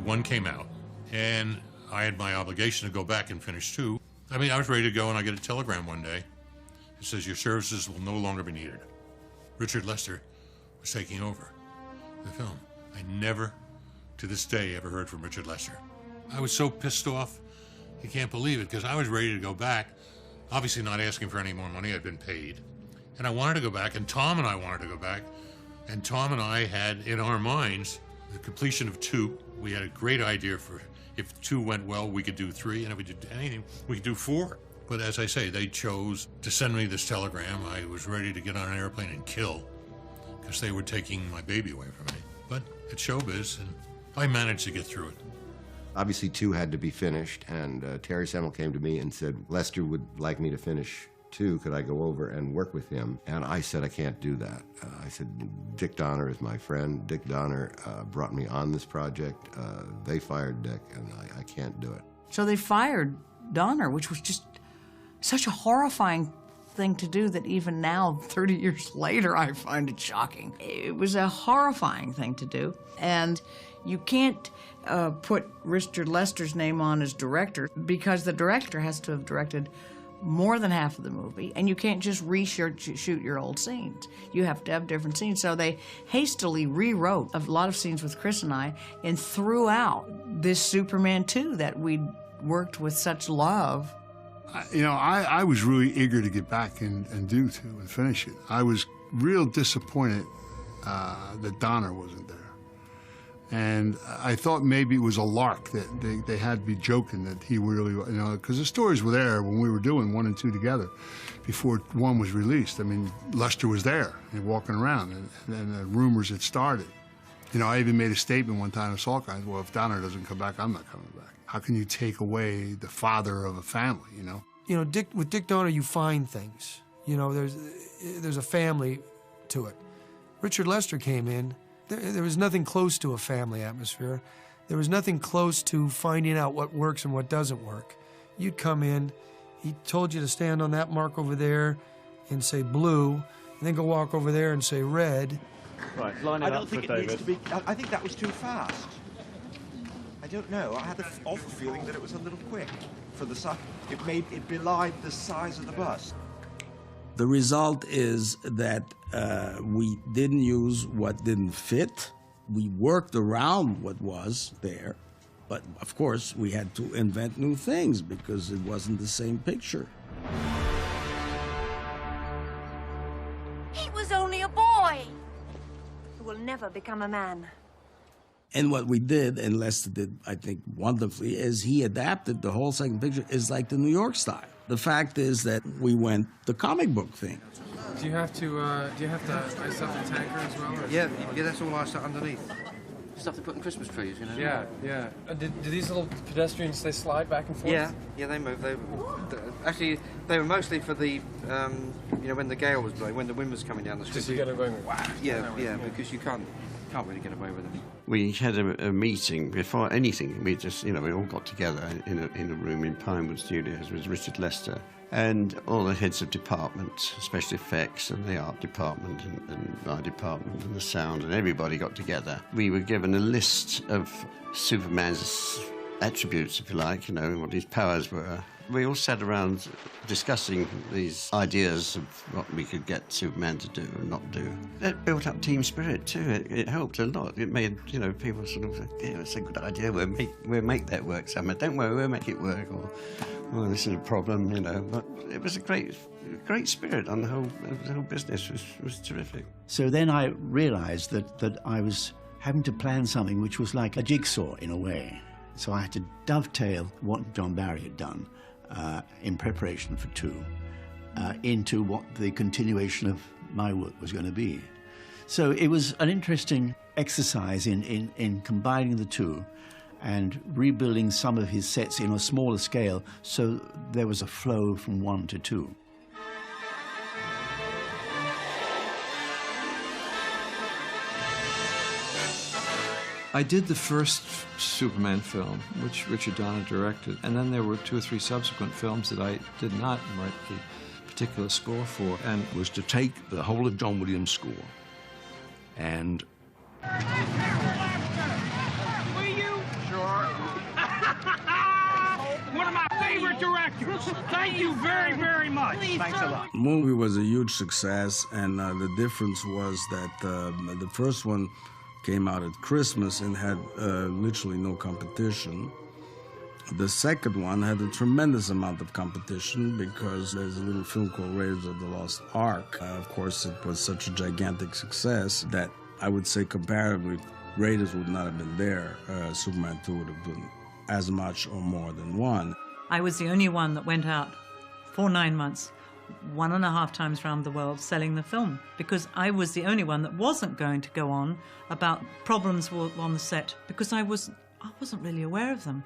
1 came out, and I had my obligation to go back and finish 2. I mean, I was ready to go, and I get a telegram one day. It says, your services will no longer be needed. Richard Lester was taking over the film. I never, to this day, ever heard from Richard Lester. I was so pissed off, you can't believe it, because I was ready to go back, obviously not asking for any more money. I'd been paid. And I wanted to go back, and Tom and I wanted to go back. And Tom and I had in our minds the completion of 2. We had a great idea for if 2 went well, we could do 3, and if we did anything, we could do 4. But as I say, they chose to send me this telegram. I was ready to get on an airplane and kill because they were taking my baby away from me. But it's showbiz, and I managed to get through it. Obviously, 2 had to be finished, and Terry Semel came to me and said, Lester would like me to finish 2, could I go over and work with him? And I said, I can't do that. I said, Dick Donner is my friend. Dick Donner brought me on this project. They fired Dick, and I can't do it. So they fired Donner, which was just such a horrifying thing to do that even now, 30 years later, I find it shocking. It was a horrifying thing to do. And you can't put Richard Lester's name on as director because the director has to have directed more than half of the movie, and you can't just reshoot your old scenes. You have to have different scenes. So they hastily rewrote a lot of scenes with Chris and I and threw out this Superman 2 that we'd worked with such love. You know, I was really eager to get back and do 2 and finish it. I was real disappointed that Donner wasn't there. And I thought maybe it was a lark, that they had to be joking that he really, you know, because the stories were there when we were doing 1 and 2 together before 1 was released. I mean, Lester was there and walking around, and the rumors had started. You know, I even made a statement one time to Salt Guys, well, if Donner doesn't come back, I'm not coming back. How can you take away the father of a family, you know? You know, with Dick Donner, you find things. You know, there's a family to it. Richard Lester came in. There was nothing close to a family atmosphere. There was nothing close to finding out what works and what doesn't work. You'd come in, he told you to stand on that mark over there and say blue, and then go walk over there and say red. Right, line it up for David. Needs to be, I think that was too fast. I don't know. I had the awful feeling that it was a little quick for the size. It belied the size of the bust. The result is that we didn't use what didn't fit. We worked around what was there, but of course we had to invent new things because it wasn't the same picture. He was only a boy who will never become a man. And what we did, and Lester did, I think, wonderfully, is he adapted the whole second picture is like the New York style. The fact is that we went the comic book thing. Do you have to ice up the tanker as well? Yeah, that's all iced up underneath. Stuff they put in Christmas trees, you know? Yeah, yeah. And do these little pedestrians, they slide back and forth? Yeah, they move. Actually, they were mostly for the, you know, when the gale was blowing, when the wind was coming down the street. Just you get it going, wow. Yeah, because you can't really get away with it. We had a meeting before anything. We just, you know, we all got together in a room in Pinewood Studios with Richard Lester and all the heads of department, special effects and the art department and my department and the sound, and everybody got together. We were given a list of Superman's attributes, if you like, you know, what his powers were. We all sat around discussing these ideas of what we could get Superman to do and not do. It built up team spirit too. It helped a lot. It made, you know, people sort of think, yeah, it's a good idea. We'll make that work somehow. Don't worry, we'll make it work. Or, oh, this is a problem, you know. But it was a great spirit on the whole business. Was terrific. So then I realised that I was having to plan something which was like a jigsaw in a way. So I had to dovetail what John Barry had done in preparation for 2 into what the continuation of my work was going to be. So it was an interesting exercise in combining the 2 and rebuilding some of his sets in a smaller scale so there was a flow from 1 to 2. I did the first Superman film, which Richard Donner directed, and then there were 2 or 3 subsequent films that I did not write the particular score for, and was to take the whole of John Williams' score and... Were you? Sure. One of my favorite directors. Thank you very, very much. Thanks a lot. The movie was a huge success, and the difference was that the first one came out at Christmas and had literally no competition. The second one had a tremendous amount of competition because there's a little film called Raiders of the Lost Ark. Of course, it was such a gigantic success that I would say comparatively, Raiders would not have been there. Superman 2 would have been as much or more than 1. I was the only one that went out for 9 months, 1.5 times around the world selling the film, because I was the only one that wasn't going to go on about problems on the set because I wasn't really aware of them.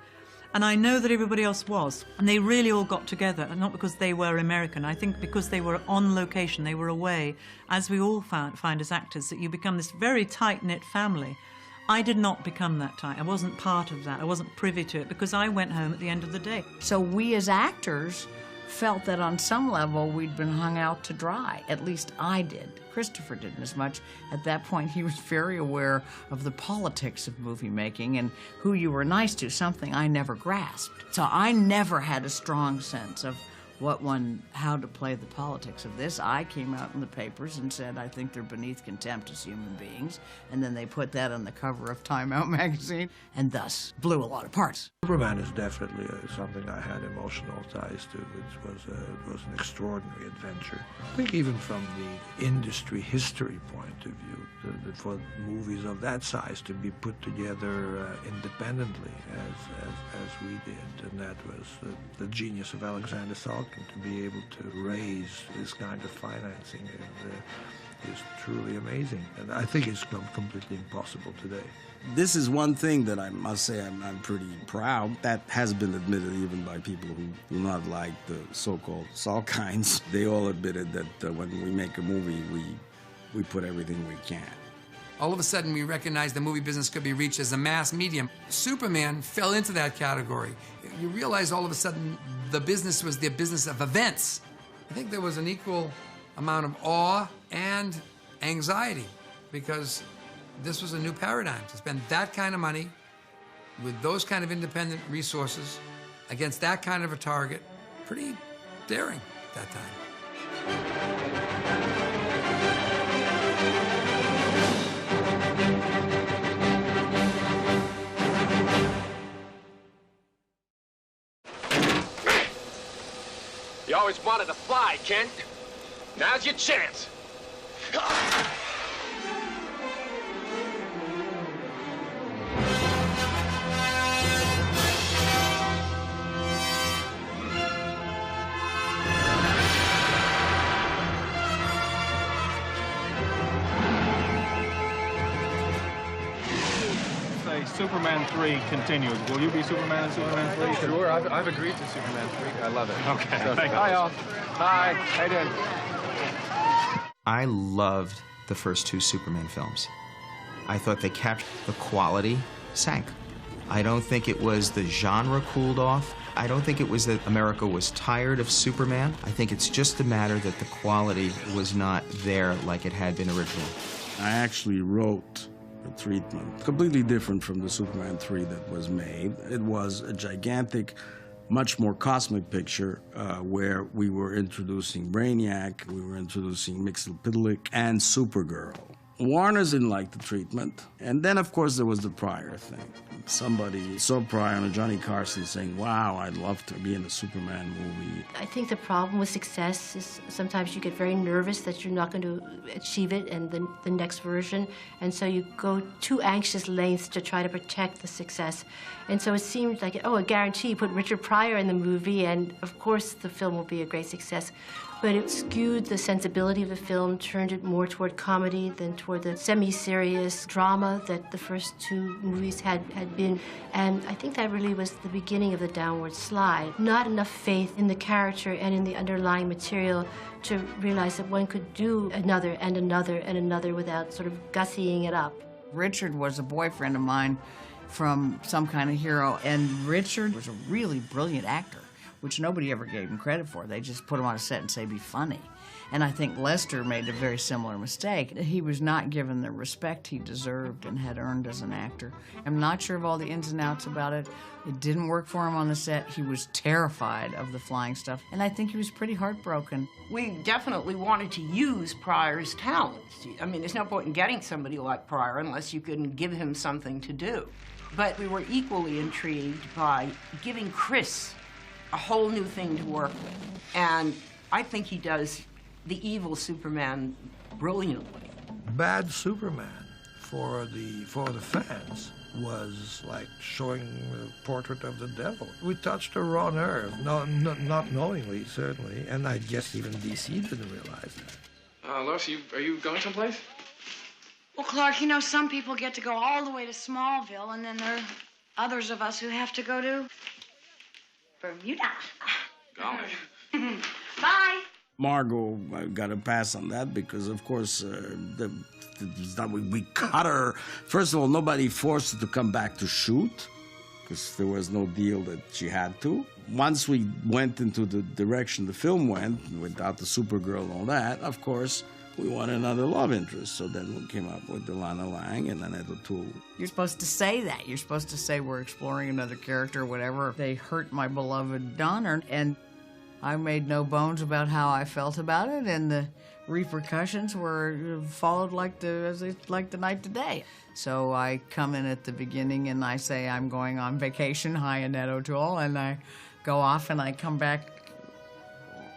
And I know that everybody else was. And they really all got together, and not because they were American. I think because they were on location, they were away, as we all find as actors, that you become this very tight-knit family. I did not become that tight. I wasn't part of that. I wasn't privy to it because I went home at the end of the day. So we as actors felt that on some level we'd been hung out to dry. At least I did. Christopher didn't as much. At that point, he was very aware of the politics of movie making and who you were nice to, something I never grasped. So I never had a strong sense of how to play the politics of this. I came out in the papers and said, I think they're beneath contempt as human beings. And then they put that on the cover of Time Out magazine and thus blew a lot of parts. Superman is definitely something I had emotional ties to. It was an extraordinary adventure. I think even from the industry history point of view, for movies of that size to be put together independently as we did, and that was the genius of Alexander Salkin, to be able to raise this kind of financing is truly amazing. And I think it's completely impossible today. This is one thing that I must say I'm pretty proud. That has been admitted even by people who do not like the so-called Salkinds. They all admitted that when we make a movie, we put everything we can. All of a sudden, we recognized the movie business could be reached as a mass medium. Superman fell into that category. You realize all of a sudden the business was the business of events. I think there was an equal amount of awe and anxiety, because this was a new paradigm. To spend that kind of money with those kind of independent resources against that kind of a target, pretty daring at that time. You always wanted to fly, Kent. Now's your chance. Superman 3 continues. Will you be Superman in Superman 3? Sure, I've agreed to Superman 3. I love it. Okay, So, thank you. hi, all. Hi, how you doing? I loved the first two Superman films. I thought they captured the quality sank. I don't think it was the genre cooled off. I don't think it was that America was tired of Superman. I think it's just a matter that the quality was not there like it had been originally. I actually wrote a treatment completely different from the Superman 3 that was made. It was a gigantic, much more cosmic picture where we were introducing Brainiac, we were introducing Mxyzptlk, and Supergirl. Warner's didn't like the treatment. And then, of course, there was the Pryor thing. Somebody saw Pryor on a Johnny Carson saying, wow, I'd love to be in a Superman movie. I think the problem with success is sometimes you get very nervous that you're not going to achieve it in the next version. And so you go to anxious lengths to try to protect the success. And so it seemed like, oh, a guarantee, put Richard Pryor in the movie, and of course the film will be a great success. But it skewed the sensibility of the film, turned it more toward comedy than toward the semi-serious drama that the first two movies had been. And I think that really was the beginning of the downward slide. Not enough faith in the character and in the underlying material to realize that one could do another and another and another without sort of gussying it up. Richard was a boyfriend of mine from Some Kind of Hero, and Richard was a really brilliant actor, which nobody ever gave him credit for. They just put him on a set and say, be funny. And I think Lester made a very similar mistake. He was not given the respect he deserved and had earned as an actor. I'm not sure of all the ins and outs about it. It didn't work for him on the set. He was terrified of the flying stuff, and I think he was pretty heartbroken. We definitely wanted to use Pryor's talents. I mean, there's no point in getting somebody like Pryor unless you can give him something to do. But we were equally intrigued by giving Chris a whole new thing to work with. And I think he does the evil Superman brilliantly. Bad Superman for the fans was like showing a portrait of the devil. We touched a raw nerve, not knowingly, certainly, and I guess even DC didn't realize that. Lois, are you going someplace? Well, Clark, you know, some people get to go all the way to Smallville, and then there are others of us who have to go to Bermuda. Golly. Bye. Margot got a pass on that because, of course, we cut her. First of all, nobody forced her to come back to shoot because there was no deal that she had to. Once we went into the direction the film went, without the Supergirl and all that, of course, we wanted another love interest. So then we came up with Delana Lang and then Ed O'Toole. You're supposed to say that. You're supposed to say we're exploring another character or whatever. They hurt my beloved Donner, and I made no bones about how I felt about it, and the repercussions were followed like the night to day. So I come in at the beginning and I say I'm going on vacation, high and net O'Toole, and I go off and I come back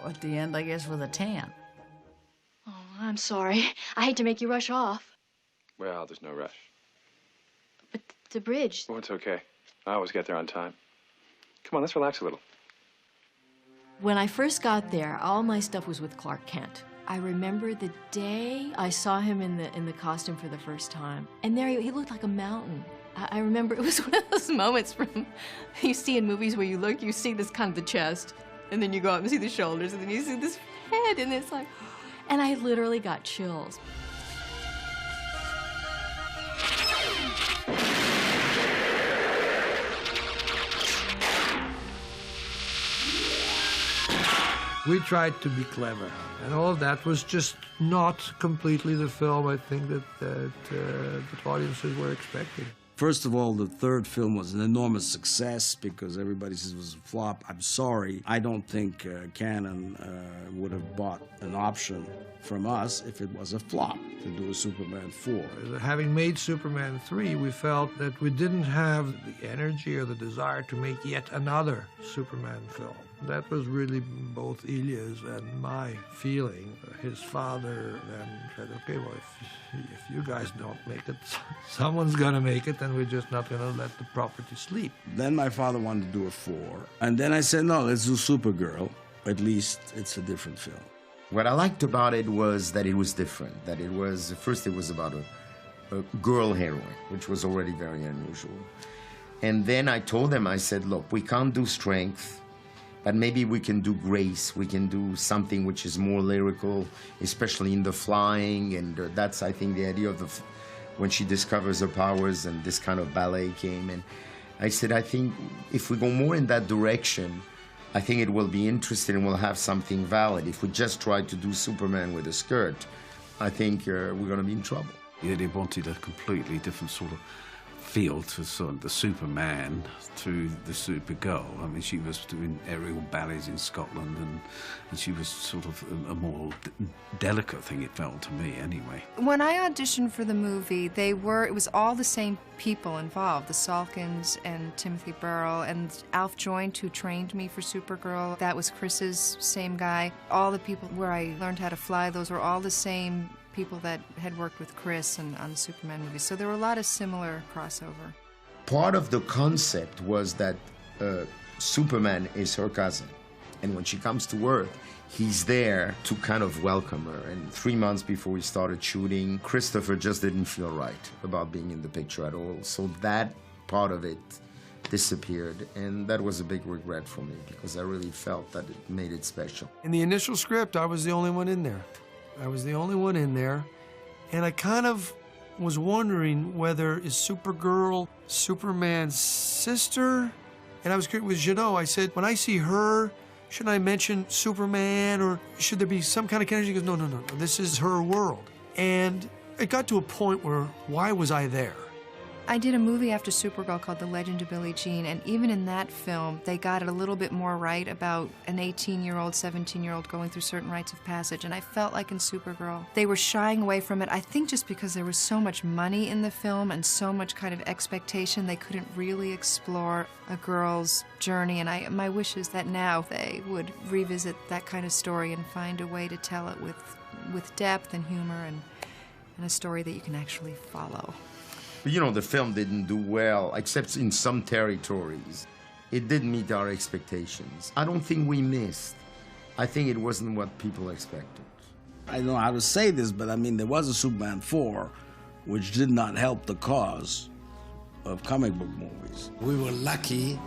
at the end, I guess, with a tan. Oh, I'm sorry. I hate to make you rush off. Well, there's no rush. But the bridge... Oh, it's okay. I always get there on time. Come on, let's relax a little. When I first got there, all my stuff was with Clark Kent. I remember the day I saw him in the costume for the first time. And there he looked like a mountain. I remember it was one of those moments from you see in movies where you see this kind of the chest, and then you go up and see the shoulders, and then you see this head, and it's like, and I literally got chills. We tried to be clever, and all of that was just not completely the film I think that audiences were expecting. First of all, the third film was an enormous success because everybody says it was a flop. I'm sorry. I don't think Canon would have bought an option from us if it was a flop to do a Superman 4. Having made Superman 3, we felt that we didn't have the energy or the desire to make yet another Superman film. That was really both Ilya's and my feeling. His father then said, okay, well, if you guys don't make it, someone's gonna make it, and we're just not gonna let the property sleep. Then my father wanted to do a 4. And then I said, no, let's do Supergirl. At least it's a different film. What I liked about it was that it was different, that it was, first it was about a girl heroine, which was already very unusual. And then I told them, I said, look, we can't do strength, but maybe we can do grace. We can do something which is more lyrical, especially in the flying, and that's, I think, the idea of when she discovers her powers and this kind of ballet came. And I said, I think if we go more in that direction, I think it will be interesting and we'll have something valid. If we just try to do Superman with a skirt, I think we're going to be in trouble. Yeah, they wanted a completely different sort of feel to sort of the Superman to the Supergirl. I mean, she was doing aerial ballets in Scotland, and she was sort of a more delicate thing, it felt to me anyway. When I auditioned for the movie, it was all the same people involved, the Salkins and Timothy Burrell and Alf Joint, who trained me for Supergirl. That was Chris's same guy. All the people where I learned how to fly, those were all the same people that had worked with Chris on the Superman movies. So there were a lot of similar crossover. Part of the concept was that Superman is her cousin. And when she comes to Earth, he's there to kind of welcome her. And 3 months before we started shooting, Christopher just didn't feel right about being in the picture at all. So that part of it disappeared. And that was a big regret for me because I really felt that it made it special. In the initial script, I was the only one in there. I was the only one in there, and I kind of was wondering whether is Supergirl Superman's sister? And I was curious with Jeannot. I said, when I see her, shouldn't I mention Superman, or should there be some kind of connection? He goes, no, this is her world. And it got to a point where, why was I there? I did a movie after Supergirl called The Legend of Billie Jean, and even in that film, they got it a little bit more right about an 18-year-old, 17-year-old going through certain rites of passage, and I felt like in Supergirl, they were shying away from it, I think just because there was so much money in the film and so much kind of expectation, they couldn't really explore a girl's journey, and my wish is that now they would revisit that kind of story and find a way to tell it with depth and humor and a story that you can actually follow. But you know, the film didn't do well, except in some territories. It didn't meet our expectations. I don't think we missed. I think it wasn't what people expected. I don't know how to say this, but I mean, there was a Superman 4, which did not help the cause of comic book movies. We were lucky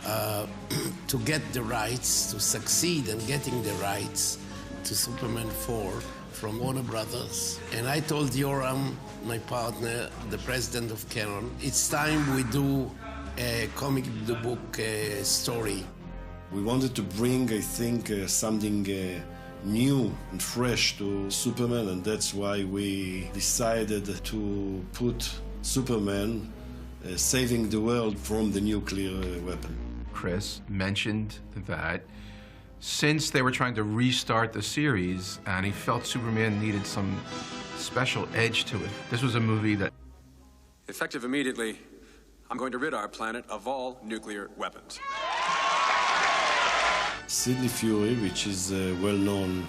to get the rights, to succeed in getting the rights to Superman 4 from Warner Brothers. And I told Yoram, my partner, the president of Canon, it's time we do a comic book story. We wanted to bring, I think, something new and fresh to Superman, and that's why we decided to put Superman saving the world from the nuclear weapon. Chris mentioned that since they were trying to restart the series, and he felt Superman needed some special edge to it. This was a movie that... Effective immediately, I'm going to rid our planet of all nuclear weapons. Sidney Furie, which is a well-known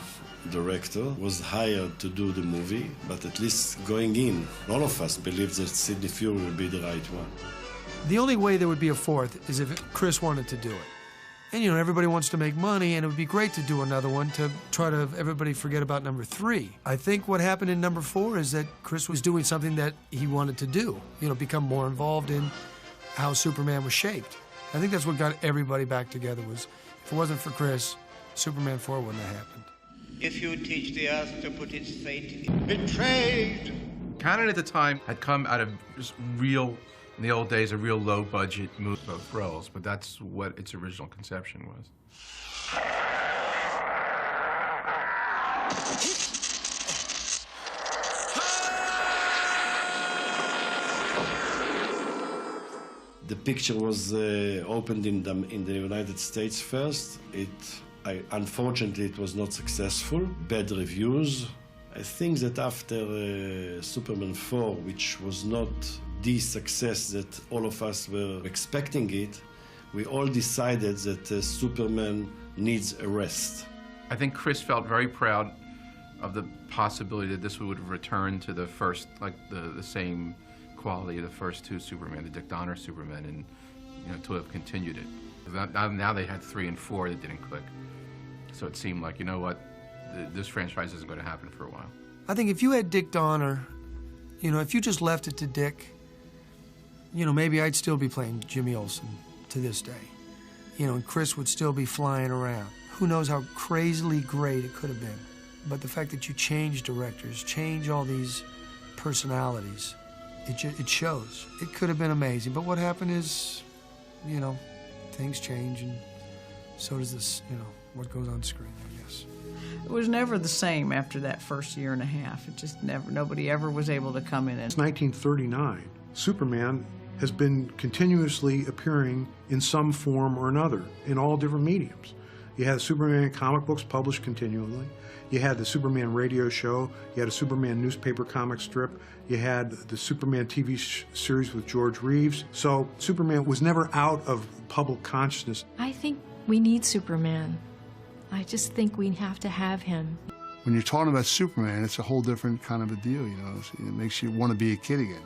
director, was hired to do the movie, but at least going in, all of us believed that Sidney Furie would be the right one. The only way there would be a fourth is if Chris wanted to do it. And, you know, everybody wants to make money, and it would be great to do another one to try to have everybody forget about number 3. I think what happened in number 4 is that Chris was doing something that he wanted to do, you know, become more involved in how Superman was shaped. I think that's what got everybody back together was, if it wasn't for Chris, Superman 4 wouldn't have happened. If you teach the earth to put its fate in betrayed. Cannon at the time had come out of just real, in the old days, a real low-budget movie, both roles, but that's what its original conception was. The picture was opened in the United States first. Unfortunately, it was not successful. Bad reviews. I think that after Superman 4, which was not the success that all of us were expecting it, we all decided that Superman needs a rest. I think Chris felt very proud of the possibility that this would return to the first, like the same quality of the first 2 Superman, the Dick Donner Superman, and to have continued it. Now they had 3 and 4 that didn't click. So it seemed like, you know what, this franchise isn't going to happen for a while. I think if you had Dick Donner, if you just left it to Dick, maybe I'd still be playing Jimmy Olsen to this day. And Chris would still be flying around. Who knows how crazily great it could have been. But the fact that you change directors, change all these personalities, it shows. It could have been amazing. But what happened is, things change, and so does this, what goes on screen, I guess. It was never the same after that first year and a half. It just nobody ever was able to come in and... Since 1939, Superman has been continuously appearing in some form or another in all different mediums. You had Superman comic books published continually. You had the Superman radio show. You had a Superman newspaper comic strip. You had the Superman TV series with George Reeves. So Superman was never out of public consciousness. I think we need Superman. I just think we have to have him. When you're talking about Superman, it's a whole different kind of a deal, It makes you want to be a kid again,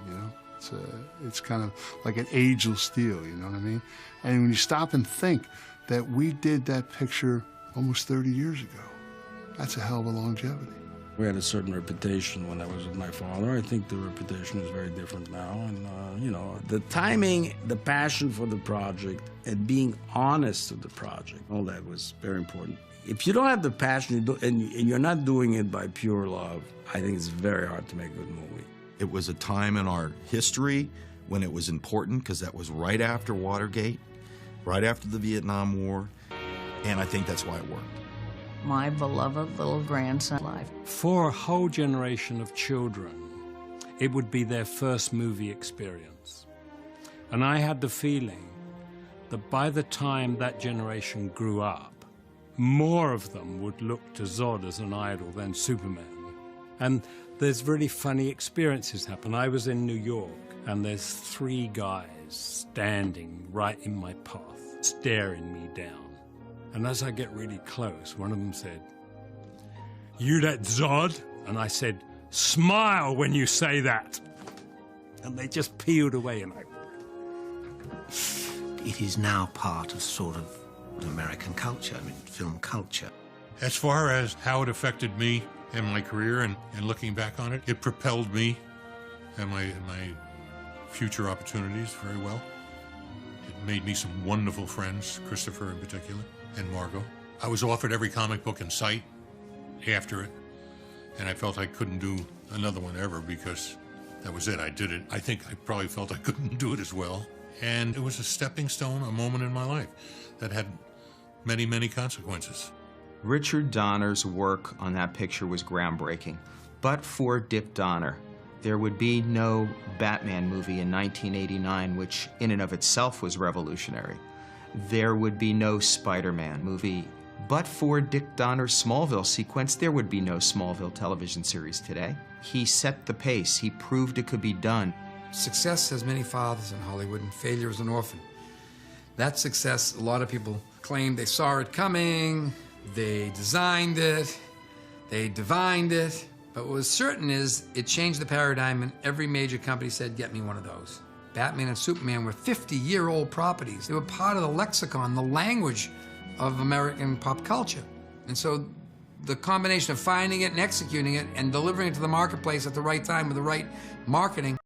It's kind of like an ageless steel, you know what I mean? And when you stop and think that we did that picture almost 30 years ago, that's a hell of a longevity. We had a certain reputation when I was with my father. I think the reputation is very different now. And, the timing, the passion for the project, and being honest with the project, all that was very important. If you don't have the passion and you're not doing it by pure love, I think it's very hard to make a good movie. It was a time in our history when it was important, because that was right after Watergate, right after the Vietnam War, and I think that's why it worked. My beloved little grandson life. For a whole generation of children, it would be their first movie experience. And I had the feeling that by the time that generation grew up, more of them would look to Zod as an idol than Superman. And there's really funny experiences happen. I was in New York, and there's 3 guys standing right in my path, staring me down. And as I get really close, one of them said, "You that Zod?" And I said, "Smile when you say that." And they just peeled away, and It is now part of sort of American culture, film culture. As far as how it affected me and my career and looking back on it, it propelled me and my future opportunities very well. It made me some wonderful friends, Christopher in particular, and Margot. I was offered every comic book in sight after it, and I felt I couldn't do another one ever because that was it. I did it. I think I probably felt I couldn't do it as well. And it was a stepping stone, a moment in my life that had many, many consequences. Richard Donner's work on that picture was groundbreaking. But for Dick Donner, there would be no Batman movie in 1989, which in and of itself was revolutionary. There would be no Spider-Man movie But for Dick Donner's Smallville sequence, there would be no Smallville television series today. He set the pace. He proved it could be done. Success has many fathers in Hollywood, and failure is an orphan. That success, a lot of people claim they saw it coming, they designed it, they divined it, but what was certain is it changed the paradigm, and every major company said, get me one of those. Batman and Superman were 50-year-old properties. They were part of the lexicon, the language of American pop culture. And so the combination of finding it and executing it and delivering it to the marketplace at the right time with the right marketing